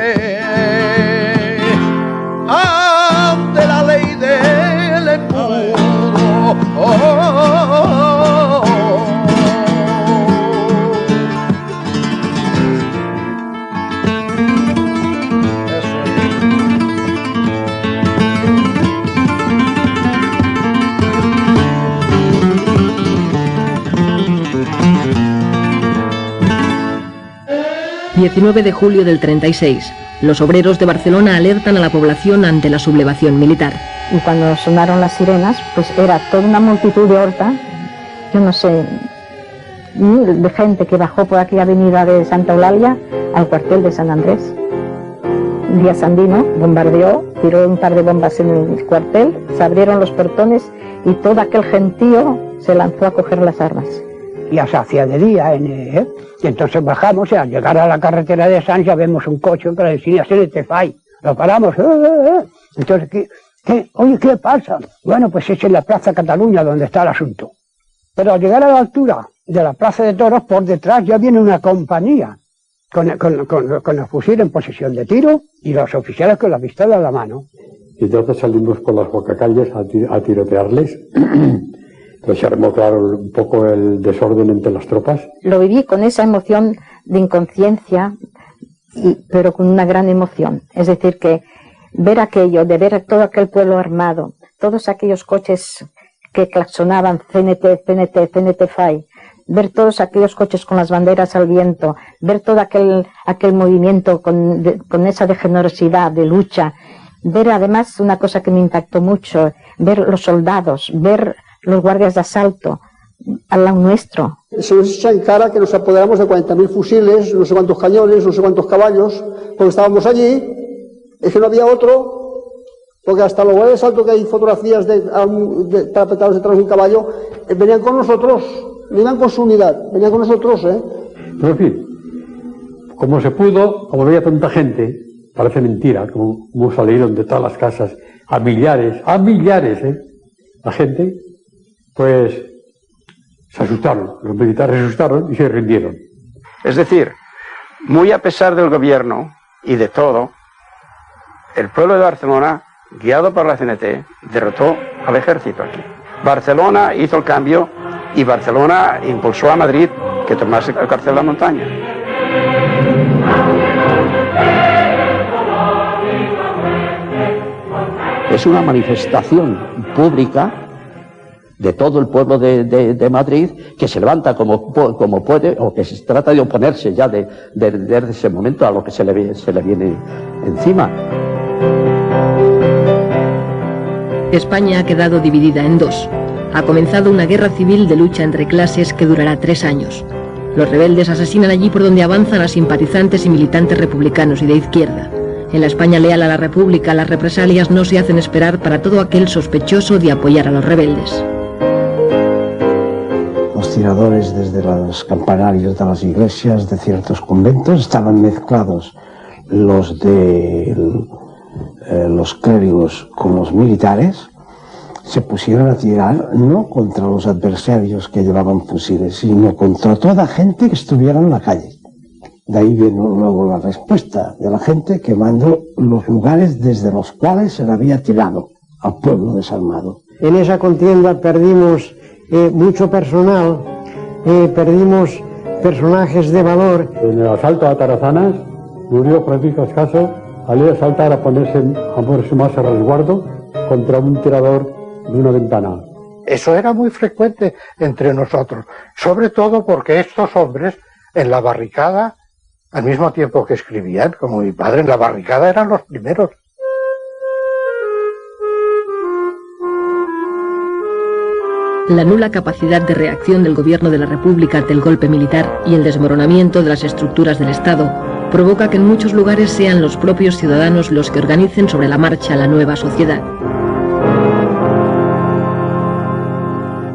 ante la ley del embudo. El 19 de julio del 36, los obreros de Barcelona alertan a la población ante la sublevación militar. Y cuando sonaron las sirenas, pues era toda una multitud de horta, yo no sé, mil de gente que bajó por aquella avenida de Santa Eulalia al cuartel de San Andrés. Díaz Sandino bombardeó, tiró un par de bombas en el cuartel, se abrieron los portones y todo aquel gentío se lanzó a coger las armas. Ya se hacía de día, y entonces bajamos y al llegar a la carretera de Sants ya vemos un coche que decía CNT FAI. Lo paramos, entonces, oye, ¿qué pasa? Bueno, pues es en la Plaza Cataluña donde está el asunto. Pero al llegar a la altura de la Plaza de Toros, por detrás ya viene una compañía con el fusil en posición de tiro y los oficiales con la pistola en la mano. Y entonces salimos por las bocacalles a tirotearles. Pues se armó, claro, un poco el desorden entre las tropas. Lo viví con esa emoción de inconsciencia, pero con una gran emoción. Es decir, que ver aquello, de ver todo aquel pueblo armado, todos aquellos coches que claxonaban CNT, CNT, CNT FAI, ver todos aquellos coches con las banderas al viento, ver todo aquel movimiento con esa de generosidad, de lucha, ver además una cosa que me impactó mucho, ver los soldados, ver los guardias de asalto al lado nuestro. Se nos echa en cara que nos apoderamos de 40.000 fusiles, no sé cuántos cañones, no sé cuántos caballos, porque estábamos allí, es que no había otro, porque hasta los guardias de asalto, que hay fotografías parapetados detrás de un caballo, venían con nosotros, no iban con su unidad, venían con nosotros, Pero en fin, como se pudo, como había tanta gente, parece mentira, como salieron de todas las casas, a millares, la gente, pues se asustaron, los militares se asustaron y se rindieron. Es decir, muy a pesar del gobierno y de todo, el pueblo de Barcelona, guiado por la CNT, derrotó al ejército aquí. Barcelona hizo el cambio y Barcelona impulsó a Madrid que tomase el cuartel de la montaña. Es una manifestación pública de todo el pueblo de Madrid, que se levanta como puede, o que se trata de oponerse ya desde ese momento a lo que se le viene encima. España ha quedado dividida en dos. Ha comenzado una guerra civil de lucha entre clases que durará 3 años. Los rebeldes asesinan allí por donde avanzan a simpatizantes y militantes republicanos y de izquierda. En la España leal a la República, las represalias no se hacen esperar para todo aquel sospechoso de apoyar a los rebeldes. Los tiradores desde los campanarios de las iglesias de ciertos conventos estaban mezclados, los de los clérigos con los militares. Se pusieron a tirar no contra los adversarios que llevaban fusiles, sino contra toda gente que estuviera en la calle. De ahí vino luego la respuesta de la gente quemando los lugares desde los cuales se le había tirado al pueblo desarmado. En esa contienda perdimos mucho personal, perdimos personajes de valor. En el asalto a Tarazanas murió Francisco Escaso al ir a saltar a ponerse más a resguardo contra un tirador de una ventana. Eso era muy frecuente entre nosotros, sobre todo porque estos hombres en la barricada, al mismo tiempo que escribían, como mi padre, en la barricada eran los primeros. La nula capacidad de reacción del gobierno de la República ante el golpe militar y el desmoronamiento de las estructuras del Estado provoca que en muchos lugares sean los propios ciudadanos los que organicen sobre la marcha la nueva sociedad.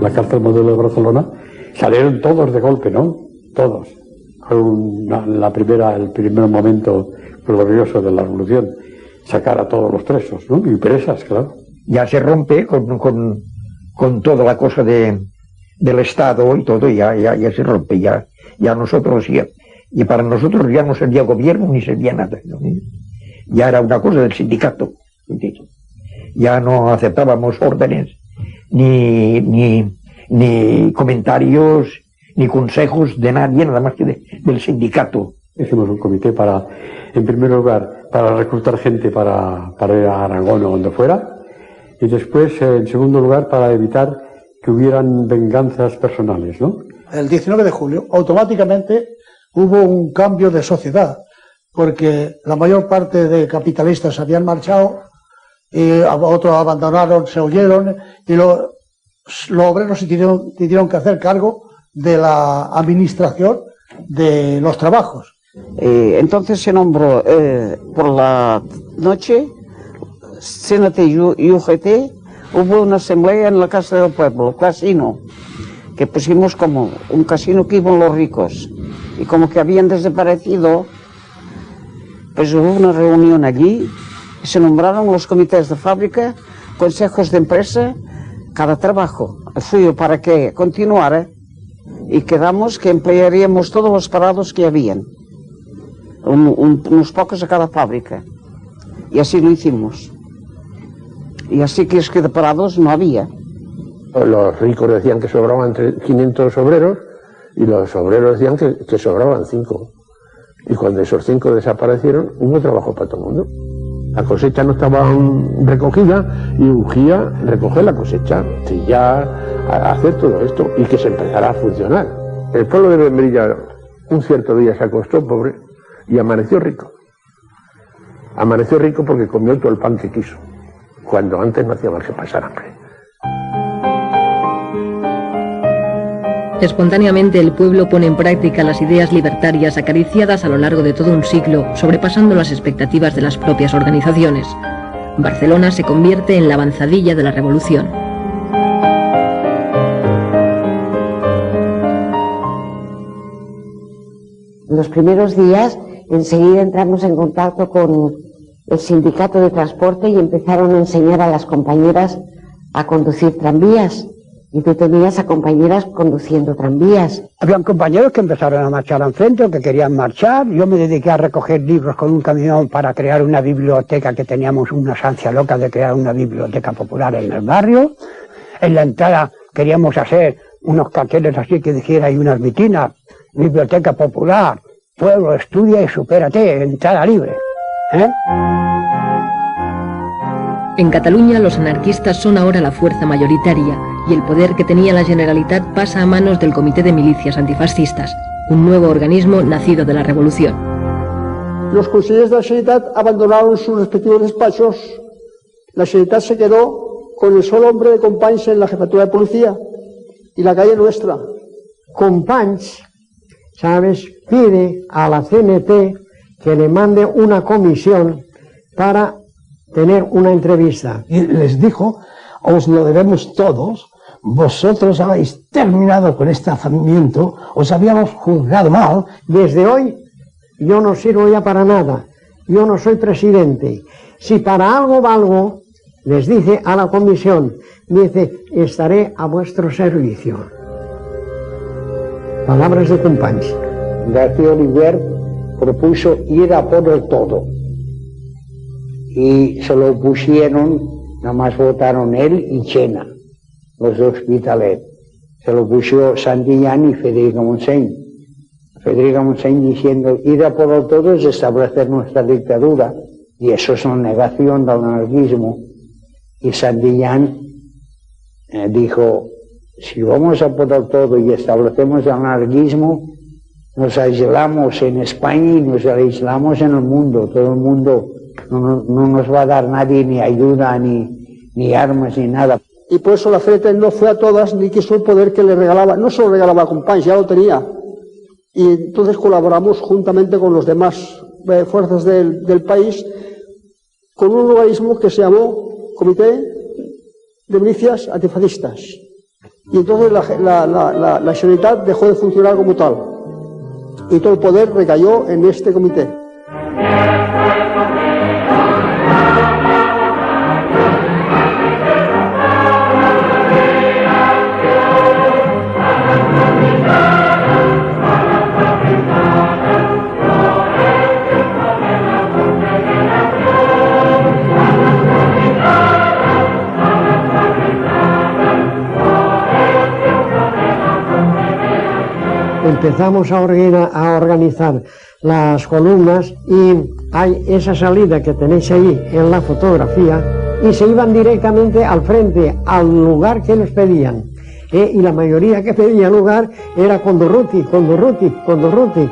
La cárcel modelo de Barcelona salieron todos de golpe, ¿no? Todos. Fue el primer momento glorioso de la revolución, sacar a todos los presos, ¿no? Y presas, claro. Ya se rompe con toda la cosa del Estado y todo, ya se rompe, ya nosotros, y para nosotros ya no servía gobierno ni servía nada, ¿no? Ya era una cosa del sindicato, ya no aceptábamos órdenes, ni comentarios, ni consejos de nadie, nada más que del sindicato. Hicimos un comité en primer lugar, para reclutar gente para ir a Aragón o donde fuera, y después, en segundo lugar, para evitar que hubieran venganzas personales, ¿no? El 19 de julio, automáticamente, hubo un cambio de sociedad, porque la mayor parte de capitalistas habían marchado, y otros abandonaron, se huyeron, y los obreros se tuvieron que hacer cargo de la administración de los trabajos. Entonces se nombró por la noche, CNT y UGT, hubo una asamblea en la Casa del Pueblo, casino, que pusimos como un casino que iban los ricos, y como que habían desaparecido, pues hubo una reunión allí, y se nombraron los comités de fábrica, consejos de empresa, cada trabajo, el suyo para que continuara, y quedamos que emplearíamos todos los parados que habían, unos pocos a cada fábrica, y así lo hicimos. Y así que es que de parados no había. Los ricos decían que sobraban 500 obreros y los obreros decían que sobraban 5. Y cuando esos 5 desaparecieron, hubo trabajo para todo el mundo. La cosecha no estaba recogida y urgía recoger la cosecha, trillar, hacer todo esto y que se empezara a funcionar. El pueblo de Membrilla un cierto día se acostó pobre y amaneció rico. Amaneció rico porque comió todo el pan que quiso, cuando antes no hacía más que pasar hambre. Espontáneamente el pueblo pone en práctica las ideas libertarias acariciadas a lo largo de todo un siglo, sobrepasando las expectativas de las propias organizaciones. Barcelona se convierte en la avanzadilla de la revolución. En los primeros días, enseguida entramos en contacto con el sindicato de transporte y empezaron a enseñar a las compañeras a conducir tranvías. Y tú tenías a compañeras conduciendo tranvías. Habían compañeros que empezaron a marchar al frente o que querían marchar. Yo me dediqué a recoger libros con un camión para crear una biblioteca, que teníamos una ansia loca de crear una biblioteca popular en el barrio. En la entrada queríamos hacer unos carteles así que dijera, y unas vitrinas: biblioteca popular, pueblo, estudia y supérate, entrada libre. En Cataluña los anarquistas son ahora la fuerza mayoritaria y el poder que tenía la Generalitat pasa a manos del Comité de Milicias Antifascistas, un nuevo organismo nacido de la revolución. Los consellers de la Generalitat abandonaron sus respectivos despachos. La Generalitat se quedó con el solo hombre de Companys en la jefatura de policía y la calle nuestra. Companys, ¿sabes?, pide a la CNT que le mande una comisión para tener una entrevista. Y les dijo: os lo debemos todos, vosotros habéis terminado con este alzamiento, os habíamos juzgado mal. Desde hoy yo no sirvo ya para nada, yo no soy presidente. Si para algo valgo, les dice a la comisión, dice, estaré a vuestro servicio. Palabras de Companys. García Oliver propuso ir a por el todo. Y se lo pusieron, nada más votaron él y Chena, los de Hospitalet. Se lo puso Santillán y Federico Montseny. Federico Montseny diciendo, ir a por el todo es establecer nuestra dictadura. Y eso es una negación del anarquismo. Y Santillán dijo, si vamos a por el todo y establecemos el anarquismo, nos aislamos en España y nos aislamos en el mundo. Todo el mundo no nos va a dar nadie ni ayuda, ni armas, ni nada. Y por eso la CNT no fue a todas ni quiso el poder que le regalaba. No solo regalaba a Companys, ya lo tenía. Y entonces colaboramos juntamente con los demás fuerzas del país con un organismo que se llamó Comité de Milicias Antifascistas. Y entonces la Generalitat dejó de funcionar como tal. Y todo el poder recayó en este comité. Empezamos a organizar las columnas y hay esa salida que tenéis ahí en la fotografía y se iban directamente al frente, al lugar que les pedían. Y la mayoría que pedía lugar era Condorruti, Condorruti, Condorruti.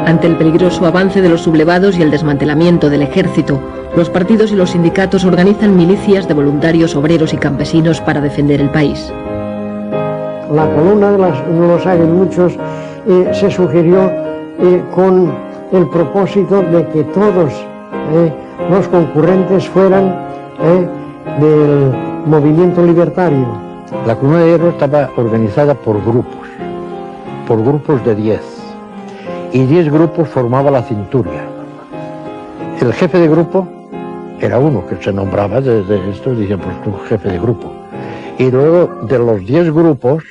Ante el peligroso avance de los sublevados y el desmantelamiento del ejército, los partidos y los sindicatos organizan milicias de voluntarios obreros y campesinos para defender el país. La columna de los aguiluchos se sugirió con el propósito de que todos los concurrentes fueran del movimiento libertario. La columna de hierro estaba organizada por grupos de 10. Y 10 grupos formaba la cinturia. El jefe de grupo era uno que se nombraba desde esto, dicen, pues tú jefe de grupo. Y luego de los 10 grupos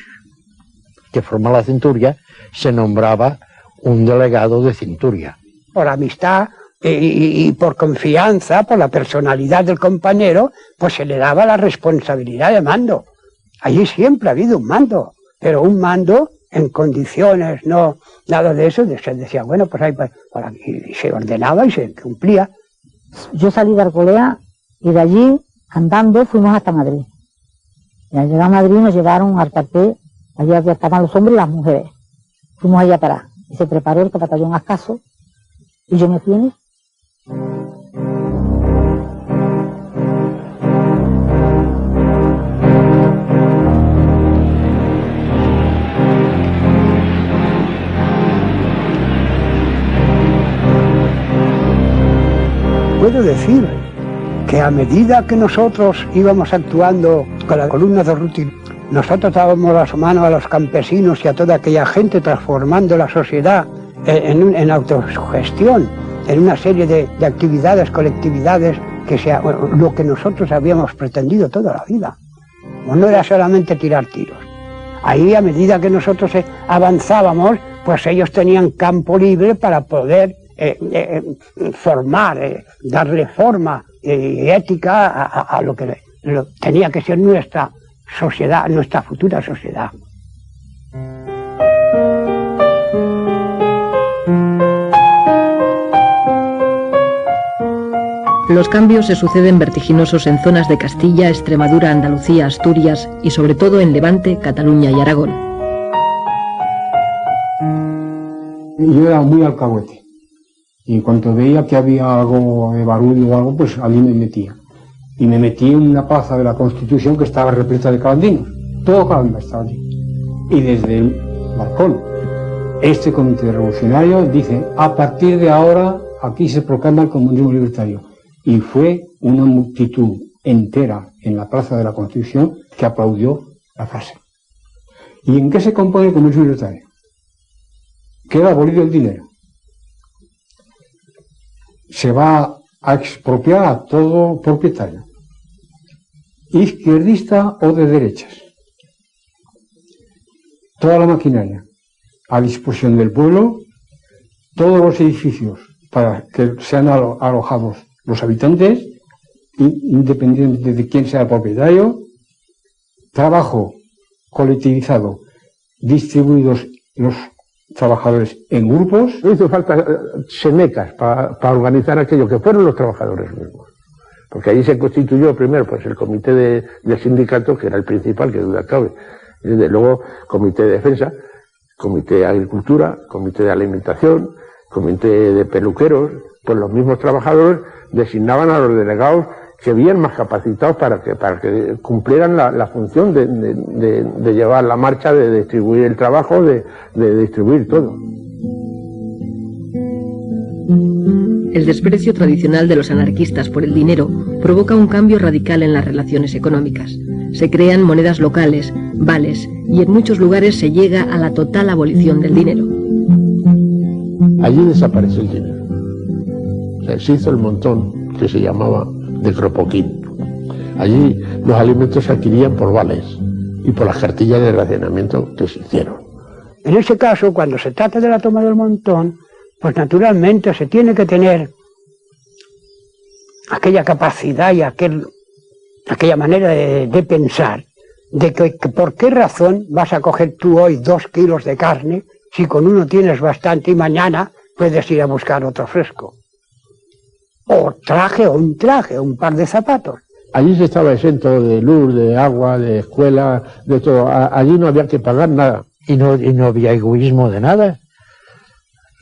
que forman la cinturia, se nombraba un delegado de cinturia. Por amistad y por confianza, por la personalidad del compañero, pues se le daba la responsabilidad de mando. Allí siempre ha habido un mando, pero un mando en condiciones, no nada de eso, se decía, bueno, pues ahí y se ordenaba y se cumplía. Yo salí de Arcolea y de allí, andando, fuimos hasta Madrid. Y al llegar a Madrid nos llevaron al cuartel, allí estaban los hombres y las mujeres. Fuimos allá para, y se preparó el batallón Ascaso, y yo me fui. Puedo decir que a medida que nosotros íbamos actuando con la columna de Ruti, nosotros dábamos las manos a los campesinos y a toda aquella gente, transformando la sociedad en autosugestión, en una serie de actividades, colectividades, que sea lo que nosotros habíamos pretendido toda la vida. No era solamente tirar tiros. Ahí, a medida que nosotros avanzábamos, pues ellos tenían campo libre para poder formar, darle forma y ética a lo que tenía que ser nuestra sociedad, nuestra futura sociedad. Los cambios se suceden vertiginosos en zonas de Castilla, Extremadura, Andalucía, Asturias y sobre todo en Levante, Cataluña y Aragón. Yo era muy alcahuete. Y en cuanto veía que había algo de barullo o algo, pues allí me metía. Y me metí en una plaza de la Constitución que estaba repleta de calandinos. Todo Calanda estaba allí. Y desde el balcón, este comité revolucionario dice: a partir de ahora, aquí se proclama el comunismo libertario. Y fue una multitud entera en la plaza de la Constitución que aplaudió la frase. ¿Y en qué se compone el comunismo libertario? Queda abolido el dinero. Se va a expropiar a todo propietario, izquierdista o de derechas. Toda la maquinaria a disposición del pueblo, todos los edificios para que sean alojados los habitantes, independientemente de quién sea el propietario, trabajo colectivizado, distribuidos los trabajadores en grupos. No hizo falta semecas para organizar aquello, que fueron los trabajadores mismos. Porque ahí se constituyó primero pues el comité del sindicato, que era el principal, que duda cabe. Desde luego, comité de defensa, comité de agricultura, comité de alimentación, comité de peluqueros. Pues los mismos trabajadores designaban a los delegados que bien más capacitados para que cumplieran la función de llevar la marcha, de distribuir el trabajo, de distribuir todo. El desprecio tradicional de los anarquistas por el dinero provoca un cambio radical en las relaciones económicas. Se crean monedas locales, vales, y en muchos lugares se llega a la total abolición del dinero. Allí desapareció el dinero. O sea, se hizo el montón que se llamaba de Cropoquín. Allí los alimentos se adquirían por vales y por las cartillas de racionamiento que se hicieron. En ese caso, cuando se trata de la toma del montón, pues naturalmente se tiene que tener aquella capacidad y aquella manera de pensar, de que por qué razón vas a coger tú hoy 2 kilos de carne si con uno tienes bastante y mañana puedes ir a buscar otro fresco. O un par de zapatos. Allí se estaba exento de luz, de agua, de escuela, de todo. Allí no había que pagar nada. Y no había egoísmo de nada.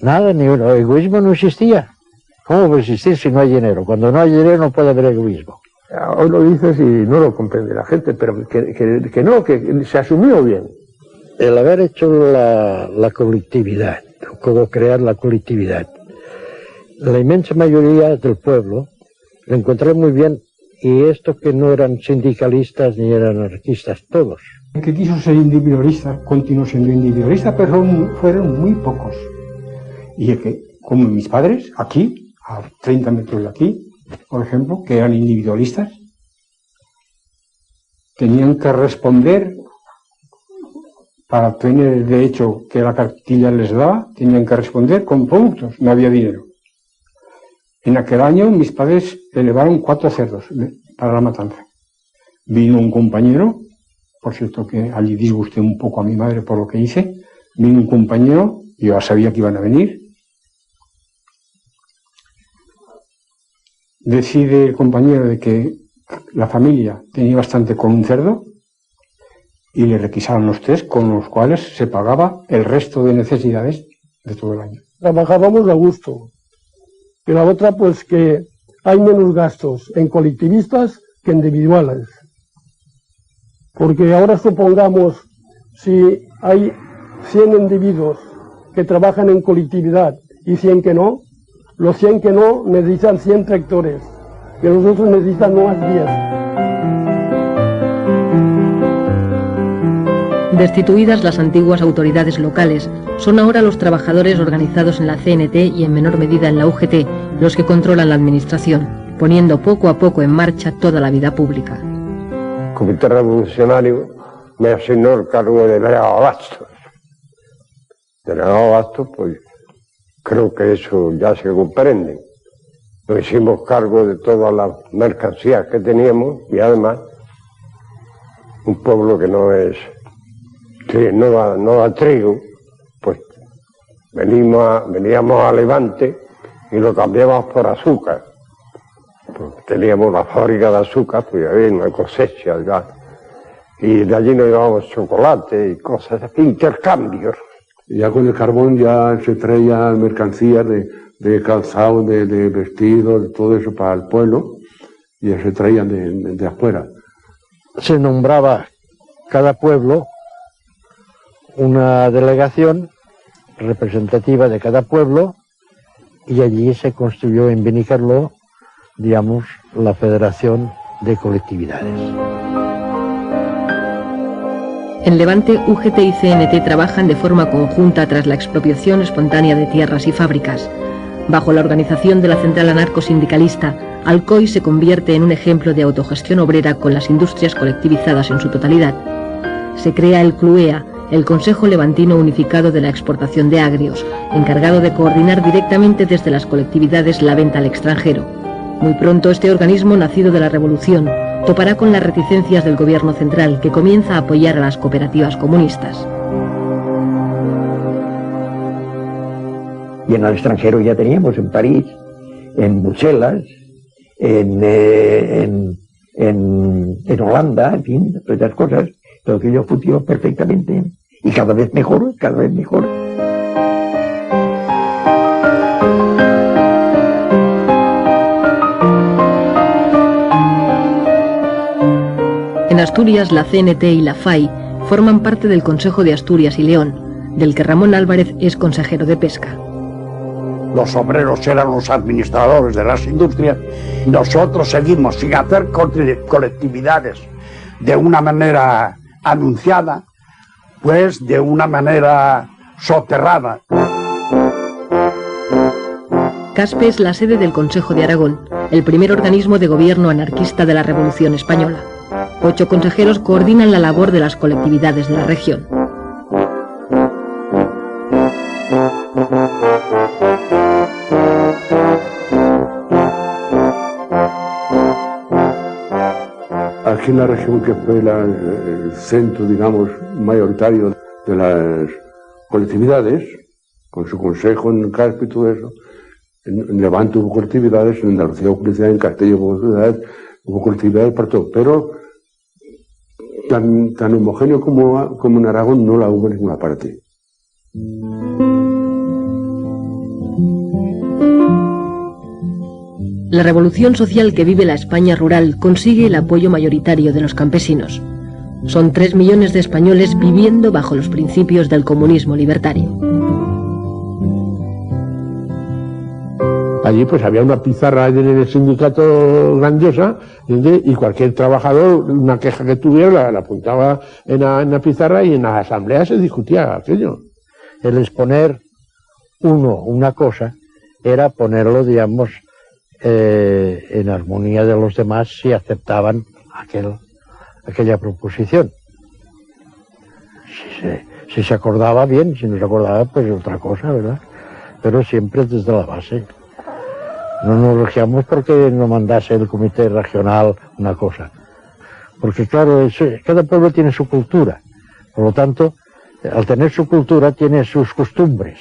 Nada, ni uno. Egoísmo no existía. ¿Cómo puede existir si no hay dinero? Cuando no hay dinero no puede haber egoísmo. Hoy lo dices y no lo comprende la gente, pero que no, que se asumió bien. El haber hecho la colectividad, cómo crear la colectividad, la inmensa mayoría del pueblo lo encontré muy bien, y esto que no eran sindicalistas ni eran anarquistas, todos. El que quiso ser individualista continuó siendo individualista, pero fueron muy pocos. Y el que, como mis padres, aquí, a 30 metros de aquí, por ejemplo, que eran individualistas, tenían que responder, para tener el derecho que la cartilla les daba, tenían que responder con productos, no había dinero. En aquel año mis padres elevaron 4 cerdos para la matanza. Vino un compañero, por cierto que allí disgusté un poco a mi madre por lo que hice, vino un compañero, yo ya sabía que iban a venir, decide el compañero de que la familia tenía bastante con un cerdo y le requisaron los 3 con los cuales se pagaba el resto de necesidades de todo el año. Trabajábamos a gusto. Y la otra, pues que hay menos gastos en colectivistas que individuales. Porque ahora supongamos, si hay 100 individuos que trabajan en colectividad y 100 que no, los 100 que no necesitan 100 tractores, y los otros necesitan más 10. Destituidas las antiguas autoridades locales, son ahora los trabajadores organizados en la CNT y en menor medida en la UGT los que controlan la administración, poniendo poco a poco en marcha toda la vida pública. El Comité Revolucionario me asignó el cargo de delegado de abastos. Delegado de abastos, pues creo que eso ya se comprende. Nos hicimos cargo de todas las mercancías que teníamos y además un pueblo que no da trigo, pues veníamos a Levante y lo cambiamos por azúcar. Pues teníamos una fábrica de azúcar, pues había una cosecha ya. Y de allí nos llevábamos chocolate y cosas así, intercambios. Ya con el carbón ya se traían mercancías de calzado, de vestidos, de todo eso para el pueblo, y ya se traían de afuera. Se nombraba cada pueblo una delegación representativa de cada pueblo, y allí se construyó en Benicarló, digamos, la Federación de Colectividades. En Levante, UGT y CNT trabajan de forma conjunta tras la expropiación espontánea de tierras y fábricas. Bajo la organización de la Central Anarcosindicalista, Alcoy se convierte en un ejemplo de autogestión obrera con las industrias colectivizadas en su totalidad. Se crea el CLUEA, el Consejo Levantino Unificado de la Exportación de Agrios, encargado de coordinar directamente desde las colectividades la venta al extranjero. Muy pronto este organismo, nacido de la Revolución, topará con las reticencias del gobierno central, que comienza a apoyar a las cooperativas comunistas. Y en el extranjero ya teníamos, en París, en Bruselas, en Holanda, en fin, todas esas cosas. Todo aquello funcionó perfectamente y cada vez mejor, cada vez mejor. En Asturias, la CNT y la FAI forman parte del Consejo de Asturias y León, del que Ramón Álvarez es consejero de Pesca. Los obreros eran los administradores de las industrias. Nosotros seguimos sin hacer colectividades de una manera anunciada, pues de una manera soterrada. Caspe es la sede del Consejo de Aragón, el primer organismo de gobierno anarquista de la Revolución Española. 8 consejeros coordinan la labor de las colectividades de la región. Aquí en la región, que fue el centro, digamos, mayoritario de las colectividades, con su consejo en Caspe y todo eso, en Levante hubo colectividades, en Andalucía hubo colectividades, en Castilla hubo colectividades para todo, pero tan homogéneo como en Aragón no la hubo en ninguna parte. La revolución social que vive la España rural consigue el apoyo mayoritario de los campesinos. Son 3 millones de españoles viviendo bajo los principios del comunismo libertario. Allí pues había una pizarra en el sindicato grandiosa, y cualquier trabajador, una queja que tuviera, la apuntaba en la pizarra, y en la asamblea se discutía aquello. El exponer una cosa era ponerlo, digamos, en armonía de los demás si aceptaban aquella proposición. Si se acordaba bien, si no se acordaba, pues otra cosa, ¿verdad? Pero siempre desde la base. No nos regiamos porque nos mandase el comité regional una cosa. Porque claro, cada pueblo tiene su cultura. Por lo tanto, al tener su cultura, tiene sus costumbres.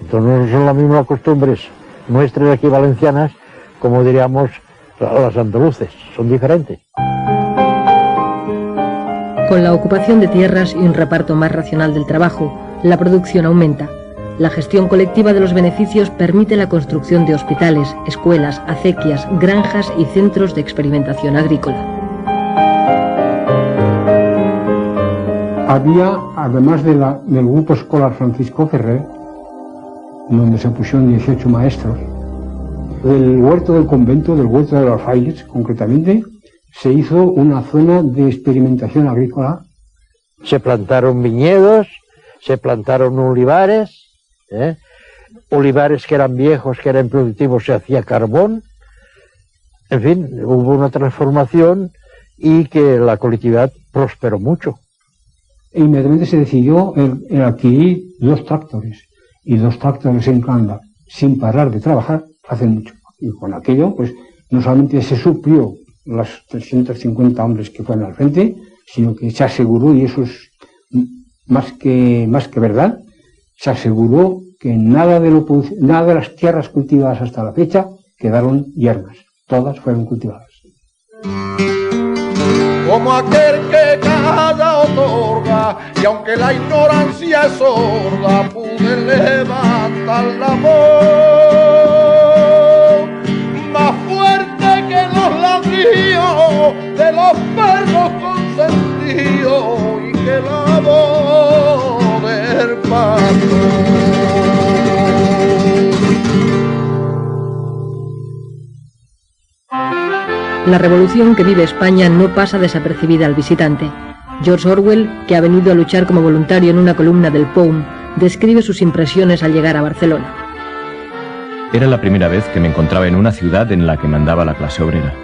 Entonces no son las mismas costumbres nuestras aquí valencianas, como diríamos las andaluces, son diferentes. Con la ocupación de tierras y un reparto más racional del trabajo, la producción aumenta. La gestión colectiva de los beneficios permite la construcción de hospitales, escuelas, acequias, granjas y centros de experimentación agrícola. Había, además del grupo escolar Francisco Ferrer, donde se pusieron 18 maestros, del huerto del convento, del huerto de los frailes, concretamente, se hizo una zona de experimentación agrícola. Se plantaron viñedos, se plantaron olivares, olivares que eran viejos, que eran productivos, se hacía carbón. En fin, hubo una transformación y que la colectividad prosperó mucho. E inmediatamente se decidió el adquirir 2 tractores, y 2 tractores en Canda, sin parar de trabajar, hace mucho. Y con aquello, pues, no solamente se suplió las 350 hombres que fueron al frente, sino que se aseguró, y eso es más que verdad, se aseguró que nada de las tierras cultivadas hasta la fecha quedaron yermas, todas fueron cultivadas. Como aquel que cada otorga vida, y aunque la ignorancia es sorda, pude levantar la voz más fuerte que los ladrillos de los perros consentidos y que la voz del patrón. La revolución que vive España no pasa desapercibida al visitante. George Orwell, que ha venido a luchar como voluntario en una columna del POUM, describe sus impresiones al llegar a Barcelona. Era la primera vez que me encontraba en una ciudad en la que mandaba la clase obrera.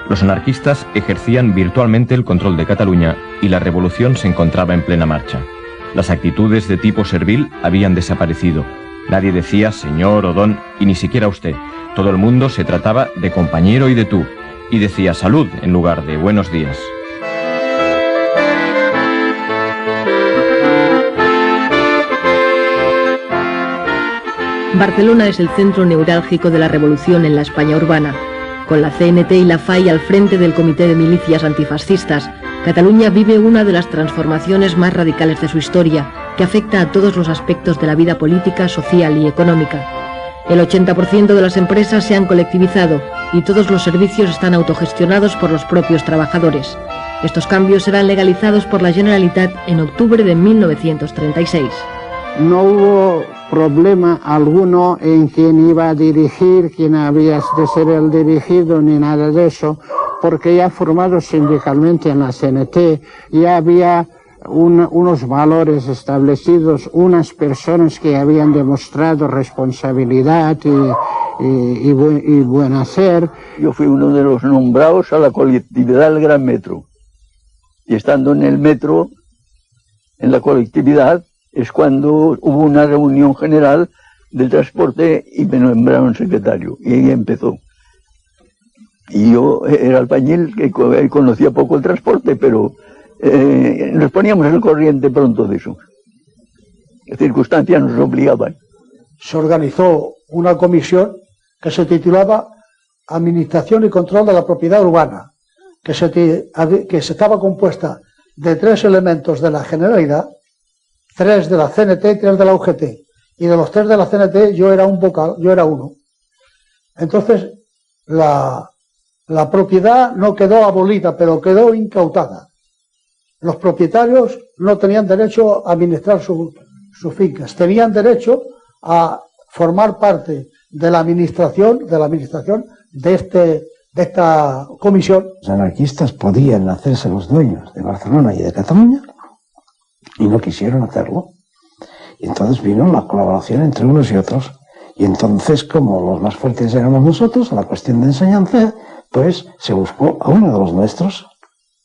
Los anarquistas ejercían virtualmente el control de Cataluña y la revolución se encontraba en plena marcha. Las actitudes de tipo servil habían desaparecido. Nadie decía señor o don, y ni siquiera usted. Todo el mundo se trataba de compañero y de tú, y decía salud en lugar de buenos días. Barcelona es el centro neurálgico de la revolución en la España urbana. Con la CNT y la FAI al frente del Comité de Milicias Antifascistas, Cataluña vive una de las transformaciones más radicales de su historia, que afecta a todos los aspectos de la vida política, social y económica. El 80% de las empresas se han colectivizado y todos los servicios están autogestionados por los propios trabajadores. Estos cambios serán legalizados por la Generalitat en octubre de 1936. No hubo problema alguno en quién iba a dirigir, quién había de ser el dirigido, ni nada de eso, porque ya formados sindicalmente en la CNT, ya había unos valores establecidos, unas personas que habían demostrado responsabilidad y buen hacer. Yo fui uno de los nombrados a la colectividad del Gran Metro. Y estando en el metro, en la colectividad, es cuando hubo una reunión general del transporte y me nombraron secretario. Y ahí empezó. Y yo era albañil que conocía poco el transporte, pero nos poníamos al corriente pronto de eso. Las circunstancias nos obligaban. Se organizó una comisión que se titulaba Administración y Control de la Propiedad Urbana, que estaba compuesta de 3 elementos de la Generalidad, 3 de la CNT y 3 de la UGT. Y de los 3 de la CNT yo era un vocal, yo era uno. Entonces, la propiedad no quedó abolida, pero quedó incautada. Los propietarios no tenían derecho a administrar sus fincas, tenían derecho a formar parte de la administración de esta comisión. Los anarquistas podían hacerse los dueños de Barcelona y de Cataluña y no quisieron hacerlo. Y entonces vino la colaboración entre unos y otros. Y entonces, como los más fuertes éramos nosotros, a la cuestión de enseñanza, pues se buscó a uno de los nuestros,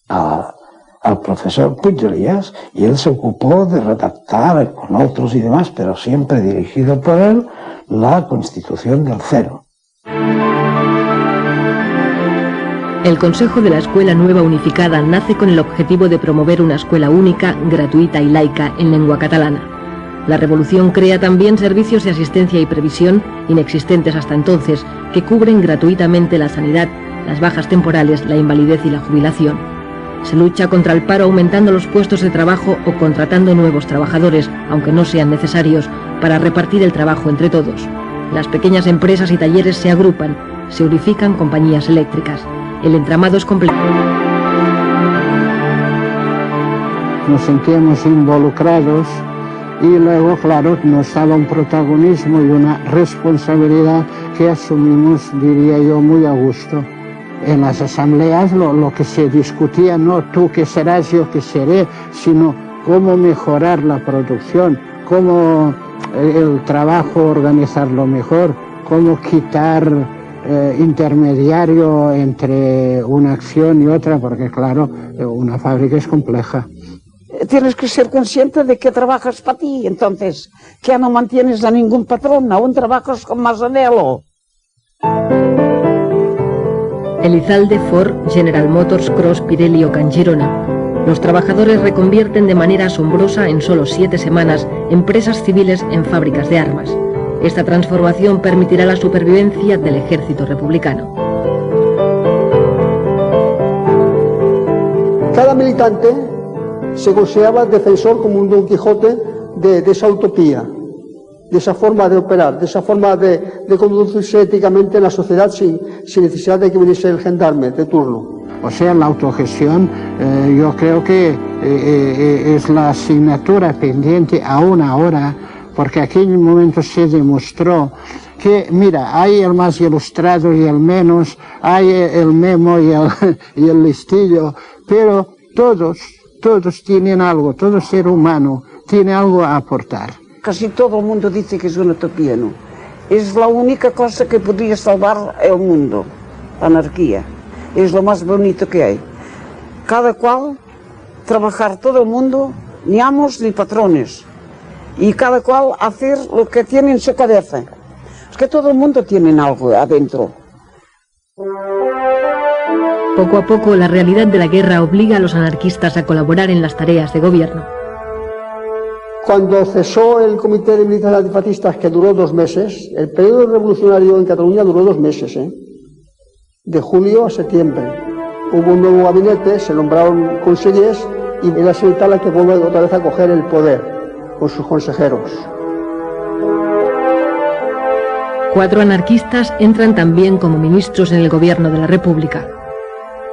al profesor Puig de Elías, y él se ocupó de redactar con otros y demás, pero siempre dirigido por él, la Constitución del Cero. El Consejo de la Escuela Nueva Unificada nace con el objetivo de promover una escuela única, gratuita y laica en lengua catalana. La revolución crea también servicios de asistencia y previsión, inexistentes hasta entonces, que cubren gratuitamente la sanidad, las bajas temporales, la invalidez y la jubilación. Se lucha contra el paro aumentando los puestos de trabajo o contratando nuevos trabajadores, aunque no sean necesarios, para repartir el trabajo entre todos. Las pequeñas empresas y talleres se agrupan, se unifican compañías eléctricas. El entramado es complejo. Nos sentíamos involucrados y luego, claro, nos daba un protagonismo y una responsabilidad que asumimos, diría yo, muy a gusto. En las asambleas lo que se discutía, no tú que serás, yo que seré, sino cómo mejorar la producción, cómo el trabajo organizarlo mejor, cómo quitar intermediario entre una acción y otra, porque claro, una fábrica es compleja. Tienes que ser consciente de que trabajas para ti, entonces, que no mantienes a ningún patrón, aún trabajas con más anhelo. Elizalde, Ford, General Motors, Cross, Pirelli o Can Girona. Los trabajadores reconvierten de manera asombrosa en solo 7 semanas empresas civiles en fábricas de armas. Esta transformación permitirá la supervivencia del ejército republicano. Cada militante se consideraba defensor como un Don Quijote de esa utopía, de esa forma de operar, de esa forma de conducirse éticamente en la sociedad sin necesidad de que viniese el gendarme de turno. O sea, la autogestión yo creo que es la asignatura pendiente aún ahora, porque aquí en un momento se demostró que, mira, hay el más ilustrado y el menos, hay el memo y el listillo, pero todos tienen algo, todo ser humano tiene algo a aportar. Casi todo el mundo dice que es una utopía, ¿no? Es la única cosa que podría salvar el mundo, la anarquía. Es lo más bonito que hay. Cada cual, trabajar todo el mundo, ni amos ni patrones. Y cada cual hacer lo que tiene en su cabeza. Es que todo el mundo tiene algo adentro. Poco a poco, la realidad de la guerra obliga a los anarquistas a colaborar en las tareas de gobierno. Cuando cesó el Comité de Militares Antifascistas, que duró 2 meses, el periodo revolucionario en Cataluña duró 2 meses, de julio a septiembre. Hubo un nuevo gabinete, se nombraron consellers y era Sanitat la que vuelve otra vez a coger el poder con sus consejeros. 4 anarquistas entran también como ministros en el gobierno de la República.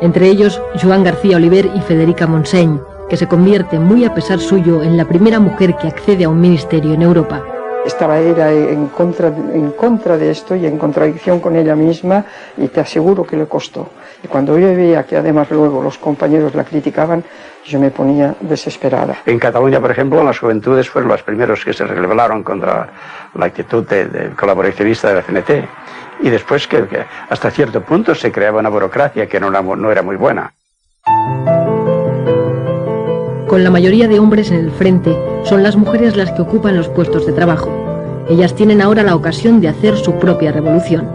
Entre ellos, Joan García Oliver y Federica Montseny, que se convierte muy a pesar suyo en la primera mujer que accede a un ministerio en Europa. Estaba ella en contra de esto y en contradicción con ella misma, y te aseguro que le costó. Y cuando yo veía que además luego los compañeros la criticaban, yo me ponía desesperada. En Cataluña, por ejemplo, las juventudes fueron los primeros que se rebelaron contra la actitud de colaboracionista de la CNT. Y después que hasta cierto punto se creaba una burocracia que no era muy buena. Con la mayoría de hombres en el frente, son las mujeres las que ocupan los puestos de trabajo. Ellas tienen ahora la ocasión de hacer su propia revolución.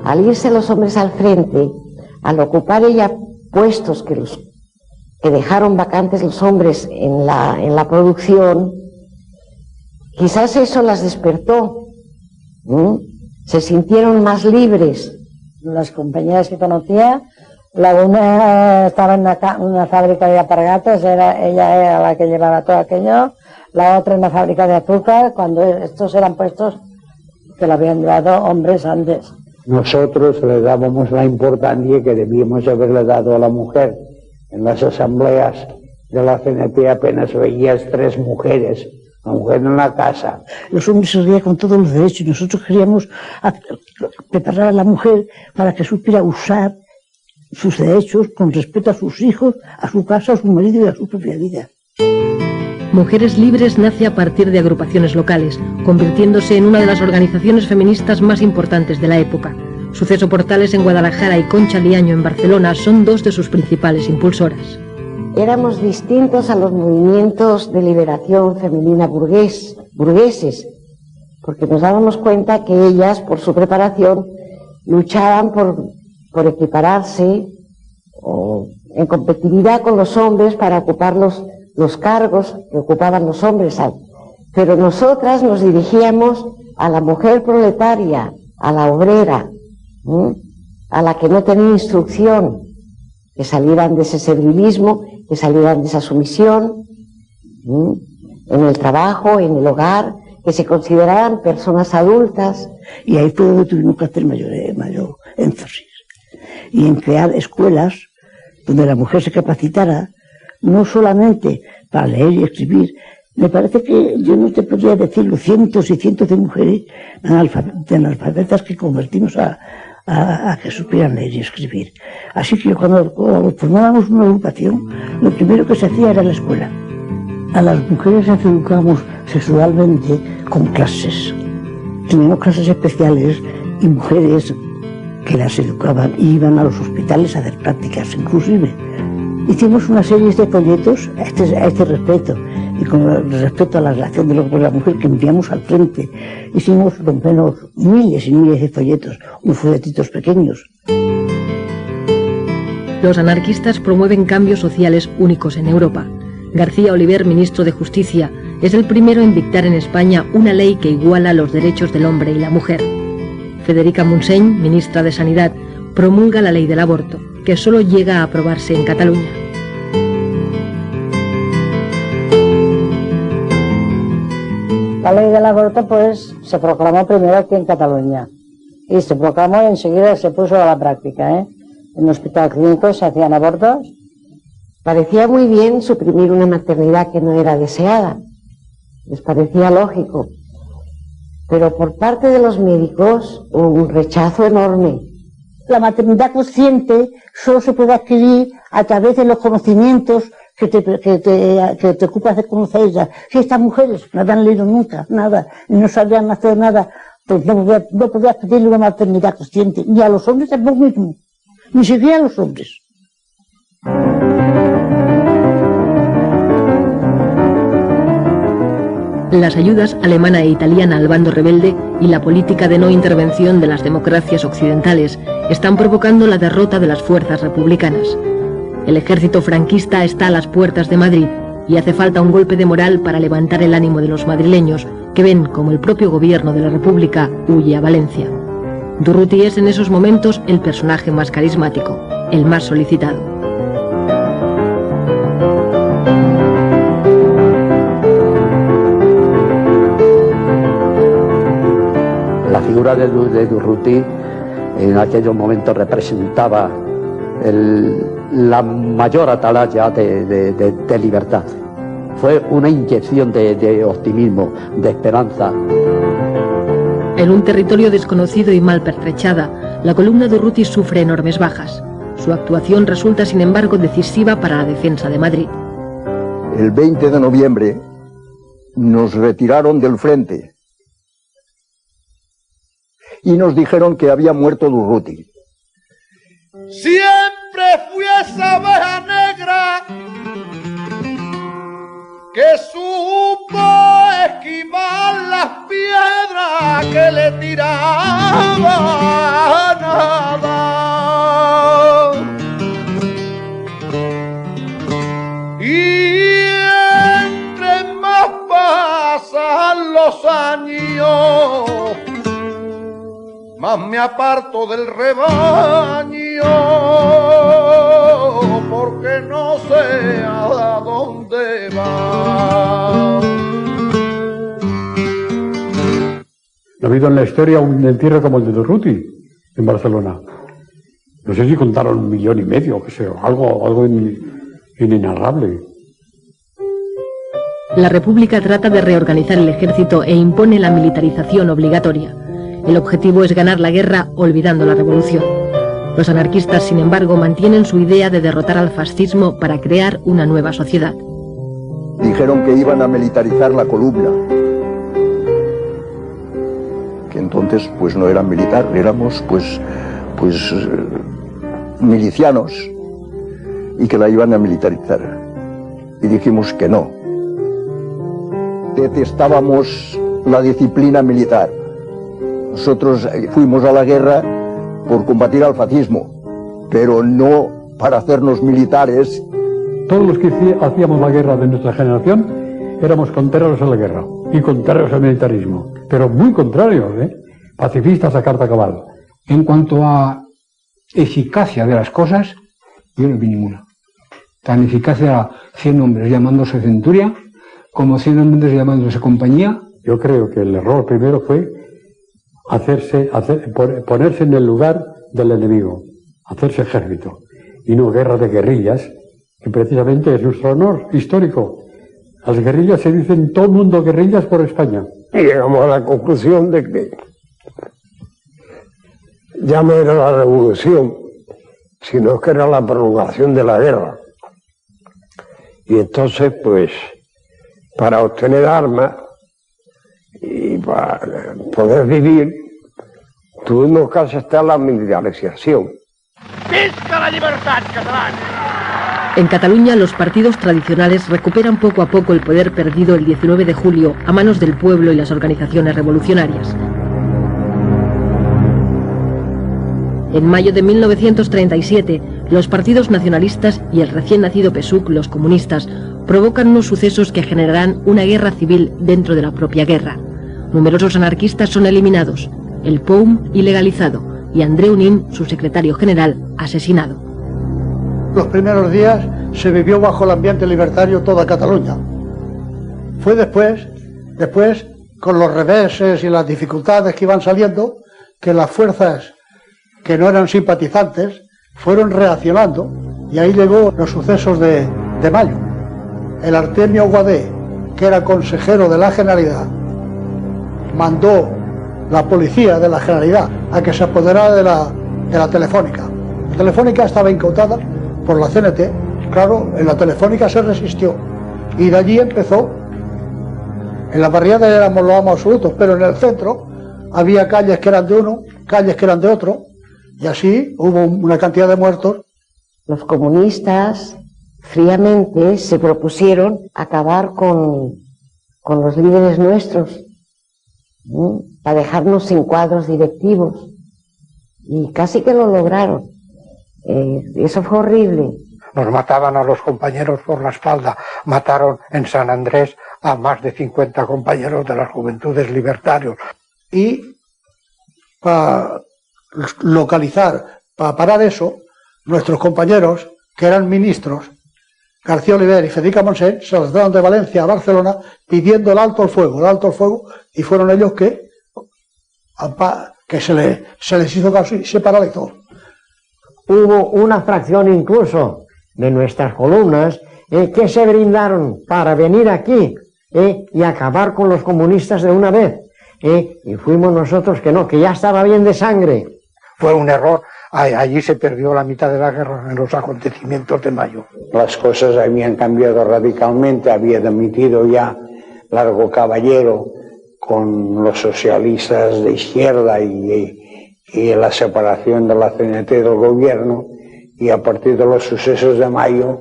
Al irse los hombres al frente, al ocupar ella puestos que dejaron vacantes los hombres en la producción, quizás eso las despertó, se sintieron más libres. Las compañeras que conocía, la una estaba en una fábrica de alpargatas, ella era la que llevaba todo aquello, la otra en una fábrica de azúcar, cuando estos eran puestos que lo habían llevado hombres antes. Nosotros le dábamos la importancia que debíamos haberle dado a la mujer. En las asambleas de la CNT apenas veías 3 mujeres, la mujer en la casa. Los hombres se reían con todos los derechos y nosotros queríamos preparar a la mujer para que supiera usar sus derechos con respeto a sus hijos, a su casa, a su marido y a su propia vida. Mujeres Libres nace a partir de agrupaciones locales, convirtiéndose en una de las organizaciones feministas más importantes de la época. Suceso Portales en Guadalajara y Concha Liaño en Barcelona son 2 de sus principales impulsoras. Éramos distintos a los movimientos de liberación femenina burgueses, porque nos dábamos cuenta que ellas, por su preparación, luchaban por equipararse o en competitividad con los hombres para ocupar los cargos que ocupaban los hombres. Pero nosotras nos dirigíamos a la mujer proletaria, a la obrera, a la que no tenía instrucción, que salieran de ese servilismo, que salieran de esa sumisión, en el trabajo, en el hogar, que se consideraran personas adultas. Y ahí fue donde tuvimos que hacer mayor énfasis. Y en crear escuelas donde la mujer se capacitara, no solamente para leer y escribir. Me parece que yo no te podría decir los cientos y cientos de mujeres analfabetas que convertimos a que supieran leer y escribir. Así que cuando formábamos una agrupación, lo primero que se hacía era la escuela. A las mujeres las educábamos sexualmente con clases. Teníamos clases especiales y mujeres que las educaban y iban a los hospitales a hacer prácticas inclusive. Hicimos una serie de folletos a este respecto, y con respecto a la relación del hombre y la mujer que enviamos al frente. Hicimos por lo menos miles y miles de folletos, unos folletitos pequeños. Los anarquistas promueven cambios sociales únicos en Europa. García Oliver, ministro de Justicia, es el primero en dictar en España una ley que iguala los derechos del hombre y la mujer. Federica Montseny, ministra de Sanidad, promulga la ley del aborto, que solo llega a aprobarse en Cataluña. La ley del aborto pues se proclamó primero aquí en Cataluña y se proclamó y enseguida se puso a la práctica. En el hospital clínico se hacían abortos. Parecía muy bien suprimir una maternidad que no era deseada, les parecía lógico, pero por parte de los médicos hubo un rechazo enorme. La maternidad consciente solo se puede adquirir a través de los conocimientos que te ocupas de conocerlas. Si estas mujeres no habían leído nunca nada y no sabían hacer nada, pues no podías pedirle una maternidad consciente, ni a los hombres tampoco mismo, ni siquiera a los hombres. Las ayudas alemana e italiana al bando rebelde y la política de no intervención de las democracias occidentales están provocando la derrota de las fuerzas republicanas. El ejército franquista está a las puertas de Madrid y hace falta un golpe de moral para levantar el ánimo de los madrileños, que ven como el propio gobierno de la República huye a Valencia. Durruti es en esos momentos el personaje más carismático, el más solicitado. La figura de Durruti en aquellos momentos representaba la mayor atalaya de libertad. Fue una inyección de optimismo, de esperanza. En un territorio desconocido y mal pertrechada, la columna Durruti sufre enormes bajas. Su actuación resulta, sin embargo, decisiva para la defensa de Madrid. El 20 de noviembre nos retiraron del frente y nos dijeron que había muerto Durruti. Siempre fui esa abeja negra que supo esquivar las piedras que le tiraban nada. Y entre más pasan los años, más me aparto del rebaño, porque no sé a dónde va. No ha habido en la historia un entierro como el de Durruti en Barcelona. No sé si contaron 1,5 millones, que sea, algo inenarrable. La República trata de reorganizar el ejército e impone la militarización obligatoria. El objetivo es ganar la guerra olvidando la revolución. Los anarquistas, sin embargo, mantienen su idea de derrotar al fascismo para crear una nueva sociedad. Dijeron que iban a militarizar la columna, que entonces pues no eran militar, éramos pues milicianos, y que la iban a militarizar. Y dijimos que no. Detestábamos la disciplina militar. Nosotros fuimos a la guerra por combatir al fascismo, pero no para hacernos militares. Todos los que hacíamos la guerra de nuestra generación éramos contrarios a la guerra y contrarios al militarismo, pero muy contrarios, pacifistas a carta cabal. En cuanto a eficacia de las cosas, yo no vi ninguna. Tan eficaz era 100 hombres llamándose centuria como 100 hombres llamándose compañía. Yo creo que el error primero fue ponerse en el lugar del enemigo, hacerse ejército, y no guerra de guerrillas, que precisamente es nuestro honor histórico. Las guerrillas se dicen todo el mundo guerrillas por España. Y llegamos a la conclusión de que ya no era la revolución, sino que era la prolongación de la guerra. Y entonces, pues, para obtener armas y para poder vivir, tuvimos que aceptar la militarización. ¡Visca la libertad catalana! En Cataluña, los partidos tradicionales recuperan poco a poco el poder perdido el 19 de julio a manos del pueblo y las organizaciones revolucionarias. En mayo de 1937, los partidos nacionalistas y el recién nacido PSUC, los comunistas, provocan unos sucesos que generarán una guerra civil dentro de la propia guerra. Numerosos anarquistas son eliminados, el POUM ilegalizado y Andreu Nin, su secretario general, asesinado. Los primeros días se vivió bajo el ambiente libertario toda Cataluña. Fue después, con los reveses y las dificultades que iban saliendo, que las fuerzas que no eran simpatizantes fueron reaccionando, y ahí llegó los sucesos de mayo. El Artemio Guadé, que era consejero de la Generalidad, mandó la policía de la Generalidad a que se apoderara de la Telefónica. La Telefónica estaba incautada por la CNT, claro, en la Telefónica se resistió, y de allí empezó. En la barriada éramos los amos absolutos, pero en el centro había calles que eran de uno, calles que eran de otro, y así hubo una cantidad de muertos. Los comunistas fríamente se propusieron acabar con los líderes nuestros, para dejarnos sin cuadros directivos, y casi que lo lograron. Eso fue horrible. Nos mataban a los compañeros por la espalda, mataron en San Andrés a más de 50 compañeros de las Juventudes Libertarios. Y para localizar, para parar eso, nuestros compañeros, que eran ministros, García Oliver y Federica Montseny, se trasladaron de Valencia a Barcelona pidiendo el alto al fuego, y fueron ellos que se les hizo caso y se paralizó. Hubo una fracción incluso de nuestras columnas que se brindaron para venir aquí y acabar con los comunistas de una vez. Y fuimos nosotros que no, que ya estaba bien de sangre. Fue un error. Allí se perdió la mitad de la guerra en los acontecimientos de mayo. Las cosas habían cambiado radicalmente, había dimitido ya Largo Caballero con los socialistas de izquierda y la separación de la CNT del gobierno, y a partir de los sucesos de mayo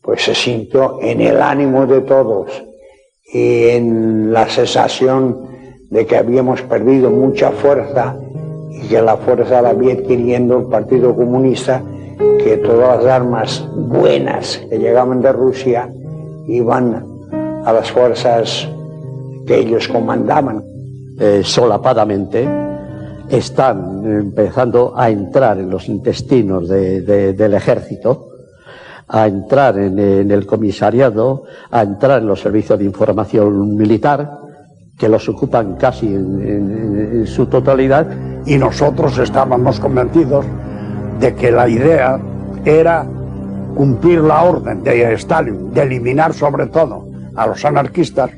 pues se sintió en el ánimo de todos y en la sensación de que habíamos perdido mucha fuerza y que la fuerza la había adquiriendo el Partido Comunista, que todas las armas buenas que llegaban de Rusia iban a las fuerzas que ellos comandaban. Solapadamente están empezando a entrar en los intestinos del ejército, a entrar en el comisariado, a entrar en los servicios de información militar, que los ocupan casi en su totalidad. Y nosotros estábamos convencidos de que la idea era cumplir la orden de Stalin, de eliminar sobre todo a los anarquistas,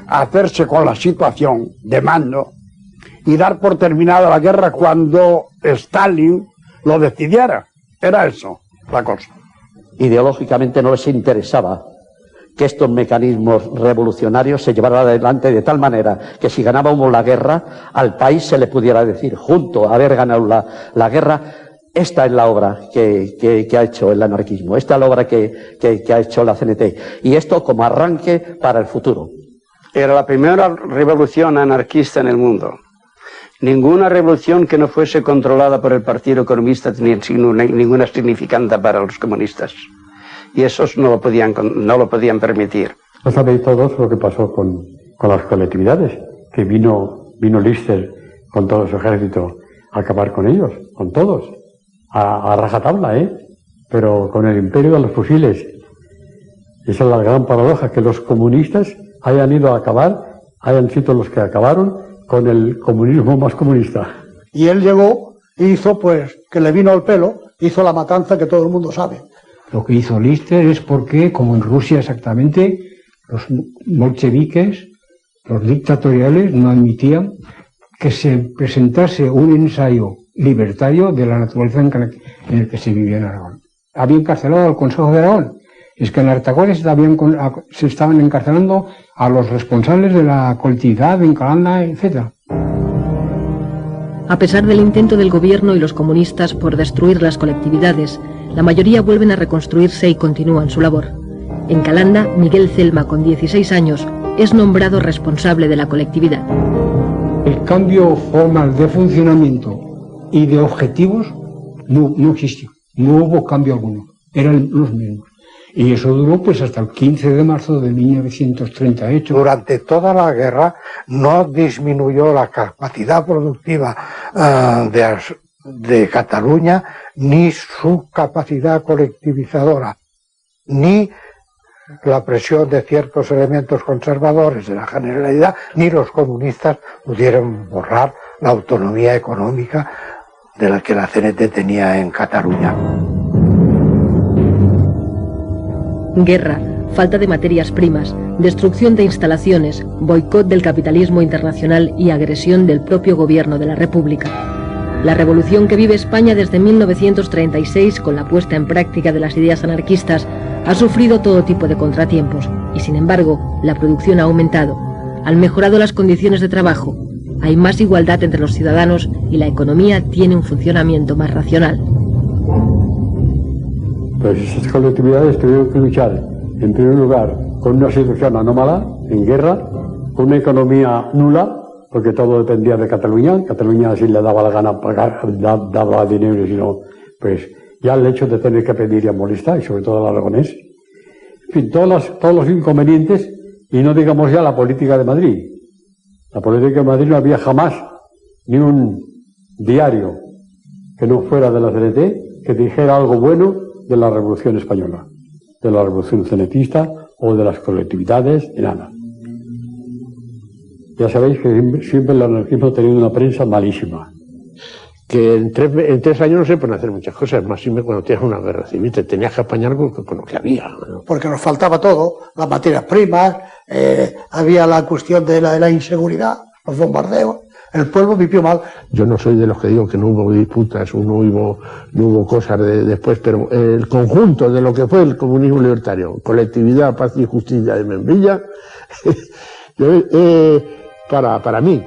hacerse con la situación de mando y dar por terminada la guerra cuando Stalin lo decidiera. Era eso la cosa. Ideológicamente no les interesaba que estos mecanismos revolucionarios se llevaran adelante de tal manera que si ganábamos la guerra, al país se le pudiera decir, junto a haber ganado la guerra, esta es la obra que ha hecho el anarquismo, esta es la obra que ha hecho la CNT, y esto como arranque para el futuro. Era la primera revolución anarquista en el mundo. Ninguna revolución que no fuese controlada por el Partido Comunista tenía ninguna significancia para los comunistas. Y esos no lo podían permitir. No sabéis todos lo que pasó con las colectividades, que vino Lister con todo su ejército a acabar con ellos, con todos, a rajatabla, pero con el imperio de los fusiles. Esa es la gran paradoja, que los comunistas hayan ido a acabar, hayan sido los que acabaron con el comunismo más comunista. Y él llegó y hizo, pues, que le vino al pelo, hizo la matanza que todo el mundo sabe. Lo que hizo Lister es porque, como en Rusia exactamente, los bolcheviques, los dictatoriales, no admitían que se presentase un ensayo libertario de la naturaleza en el que se vivía en Aragón. Había encarcelado al Consejo de Aragón. Es que en Artagones se estaban encarcelando a los responsables de la colectividad en Calanda, etc. A pesar del intento del gobierno y los comunistas por destruir las colectividades, la mayoría vuelven a reconstruirse y continúan su labor. En Calanda, Miguel Celma, con 16 años, es nombrado responsable de la colectividad. El cambio formal de funcionamiento y de objetivos no existió. No hubo cambio alguno. Eran los mismos. Y eso duró pues hasta el 15 de marzo de 1938. Durante toda la guerra no disminuyó la capacidad productiva de Cataluña, ni su capacidad colectivizadora, ni la presión de ciertos elementos conservadores de la Generalidad, ni los comunistas pudieron borrar la autonomía económica de la que la CNT tenía en Cataluña. Guerra, falta de materias primas, destrucción de instalaciones, boicot del capitalismo internacional y agresión del propio gobierno de la República. La revolución que vive España desde 1936, con la puesta en práctica de las ideas anarquistas, ha sufrido todo tipo de contratiempos y, sin embargo, la producción ha aumentado, han mejorado las condiciones de trabajo, hay más igualdad entre los ciudadanos y la economía tiene un funcionamiento más racional. Pues esas colectividades tuvieron que luchar, en primer lugar, con una situación anómala, en guerra, con una economía nula, porque todo dependía de Cataluña. Cataluña, si le daba la gana pagar, daba dinero, y si no, pues ya el hecho de tener que pedir a molestar, y sobre todo al aragonés. En fin, todos los inconvenientes, y no digamos ya la política de Madrid. La política de Madrid no había jamás ni un diario que no fuera de la CNT que dijera algo bueno de la Revolución Española, de la Revolución Cenetista o de las colectividades, de nada. Ya sabéis que siempre el anarquismo ha tenido una prensa malísima. Que en 3 años no se pueden hacer muchas cosas, más siempre cuando tienes una guerra civil, te tenías que apañar con lo que había, ¿no? Porque nos faltaba todo, las materias primas, había la cuestión de la inseguridad, los bombardeos. El pueblo vivió mal. Yo no soy de los que digo que no hubo disputas, no hubo cosas después, pero el conjunto de lo que fue el comunismo libertario, colectividad, paz y justicia de Membrilla, para mí,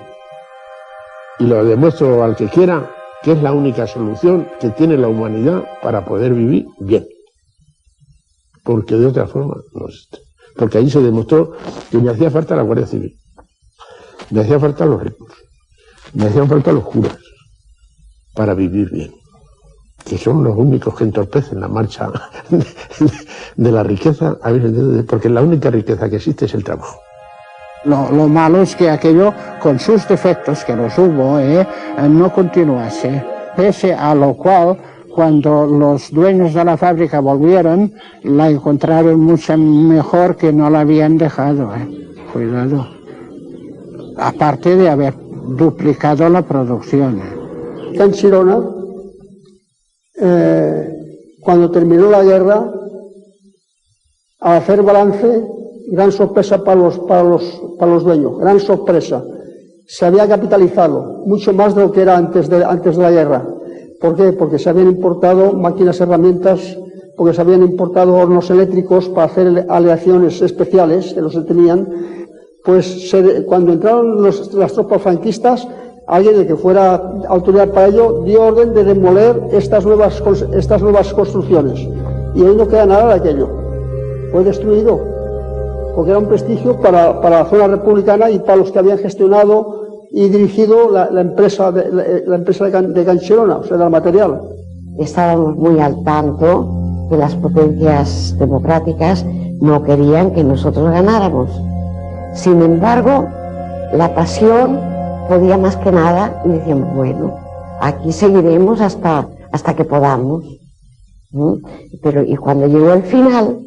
y lo demuestro al que quiera, que es la única solución que tiene la humanidad para poder vivir bien. Porque de otra forma no existe. Porque ahí se demostró que me hacía falta la Guardia Civil, me hacía falta los ricos, me hacían falta los curas para vivir bien, que son los únicos que entorpecen la marcha de la riqueza, porque la única riqueza que existe es el trabajo. Lo malo es que aquello, con sus defectos, que los hubo, no continuase, pese a lo cual, cuando los dueños de la fábrica volvieron, la encontraron mucho mejor que no la habían dejado. Cuidado. Aparte de haber duplicado la producción. En Chirona, cuando terminó la guerra, al hacer balance, gran sorpresa para los dueños, gran sorpresa. Se había capitalizado mucho más de lo que era antes de la guerra. ¿Por qué? Porque se habían importado máquinas, herramientas, porque se habían importado hornos eléctricos para hacer aleaciones especiales, que no se tenían. Pues cuando entraron las tropas franquistas, alguien que fuera autoridad para ello dio orden de demoler estas nuevas construcciones. Y hoy no queda nada de aquello. Fue destruido, porque era un prestigio para la zona republicana y para los que habían gestionado y dirigido la empresa de Canchirona, o sea, del material. Estábamos muy al tanto que las potencias democráticas no querían que nosotros ganáramos. Sin embargo, la pasión podía más que nada y decíamos, bueno, aquí seguiremos hasta que podamos. Pero y cuando llegó el final,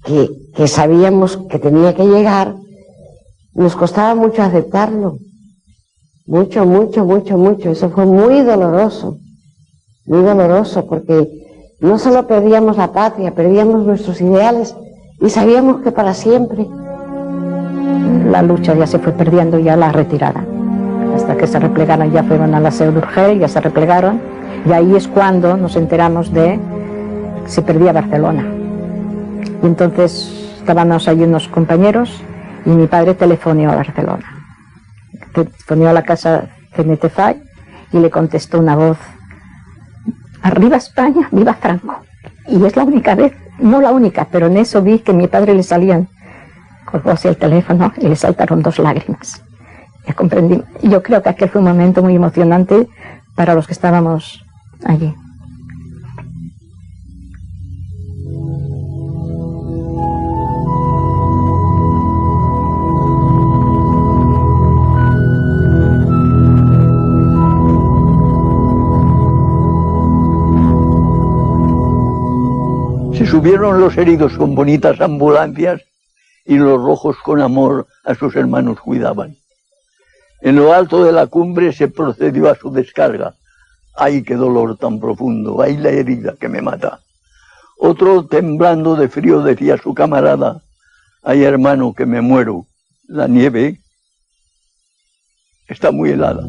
que sabíamos que tenía que llegar, nos costaba mucho aceptarlo. Mucho. Eso fue muy doloroso, porque no solo perdíamos la patria, perdíamos nuestros ideales y sabíamos que para siempre. La lucha ya se fue perdiendo, ya la retirada. Hasta que se replegaron, ya fueron a la Seu d'Urgell, ya se replegaron, y ahí es cuando nos enteramos de que se perdía Barcelona. Y entonces estábamos allí unos compañeros y mi padre telefoneó a Barcelona. Telefoneó a la casa CNT FAI y le contestó una voz: arriba España, viva Franco. Y es la única vez, no la única, pero en eso vi que a mi padre le salían, colgó así el teléfono y le saltaron 2 lágrimas. Ya comprendí. Y yo creo que aquel fue un momento muy emocionante para los que estábamos allí. Se subieron los heridos con bonitas ambulancias y los rojos con amor a sus hermanos cuidaban. En lo alto de la cumbre se procedió a su descarga. ¡Ay, qué dolor tan profundo! ¡Ay, la herida que me mata! Otro, temblando de frío, decía a su camarada: ¡ay, hermano, que me muero! La nieve está muy helada.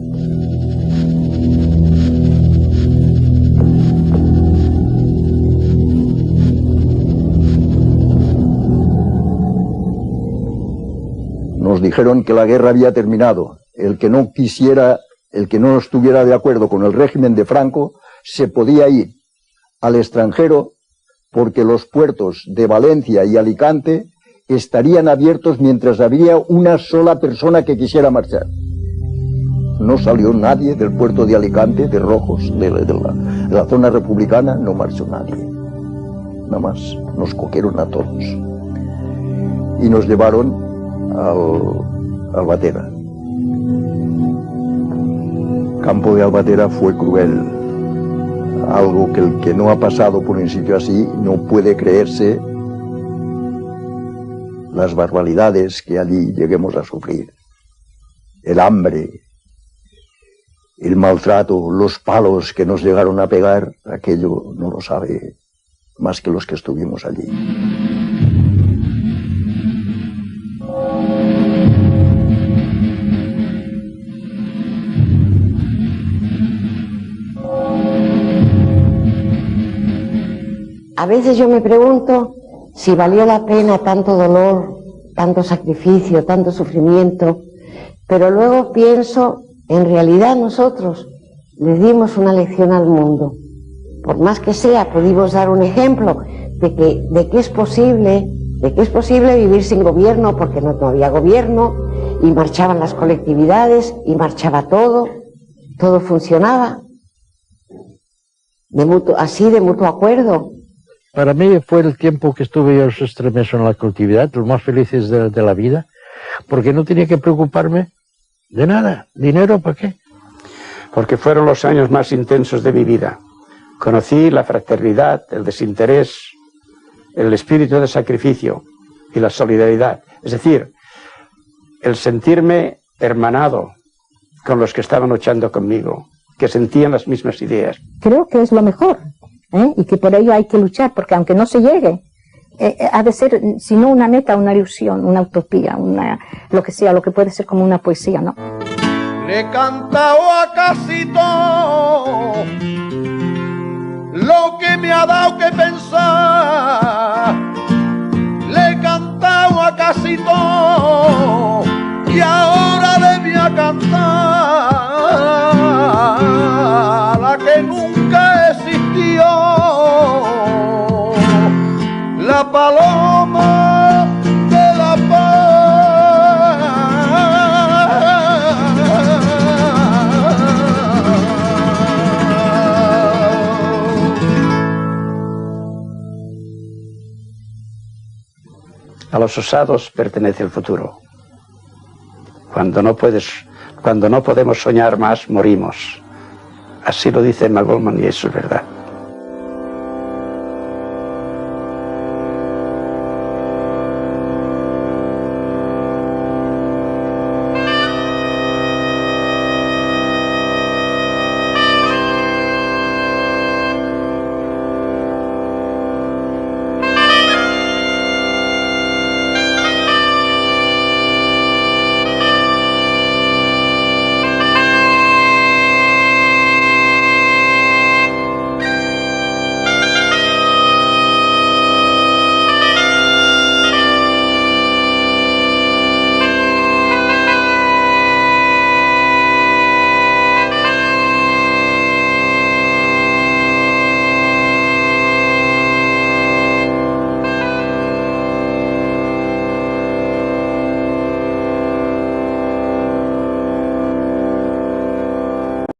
Nos dijeron que la guerra había terminado. El que no quisiera, el que no estuviera de acuerdo con el régimen de Franco, se podía ir al extranjero, porque los puertos de Valencia y Alicante estarían abiertos mientras había una sola persona que quisiera marchar. No salió nadie del puerto de Alicante, de Rojos, de la zona republicana, no marchó nadie. Nada más, nos cogieron a todos. Y nos llevaron al Albatera. Campo de Albatera fue cruel. Algo que el que no ha pasado por un sitio así no puede creerse las barbaridades que allí lleguemos a sufrir. El hambre, el maltrato, los palos que nos llegaron a pegar, aquello no lo sabe más que los que estuvimos allí. A veces yo me pregunto si valió la pena tanto dolor, tanto sacrificio, tanto sufrimiento, pero luego pienso, en realidad nosotros le dimos una lección al mundo. Por más que sea, pudimos dar un ejemplo de que es posible vivir sin gobierno, porque no había gobierno, y marchaban las colectividades, y marchaba todo funcionaba, de mutuo acuerdo. Para mí fue el tiempo que estuve yo extremeso en la colectividad, los más felices de la vida, porque no tenía que preocuparme de nada. ¿Dinero para qué? Porque fueron los años más intensos de mi vida. Conocí la fraternidad, el desinterés, el espíritu de sacrificio y la solidaridad. Es decir, el sentirme hermanado con los que estaban luchando conmigo, que sentían las mismas ideas. Creo que es lo mejor. Y que por ello hay que luchar, porque aunque no se llegue, ha de ser, si no una meta, una ilusión, una utopía, lo que sea, lo que puede ser como una poesía, ¿no? Le he cantado a casi todo lo que me ha dado que pensar, le he cantado a casi todo y ahora le voy a cantar la que nunca existió, la paloma de la paz. A los osados pertenece el futuro. Cuando no podemos soñar más, morimos. Así lo dice Emma Goldman y eso es verdad.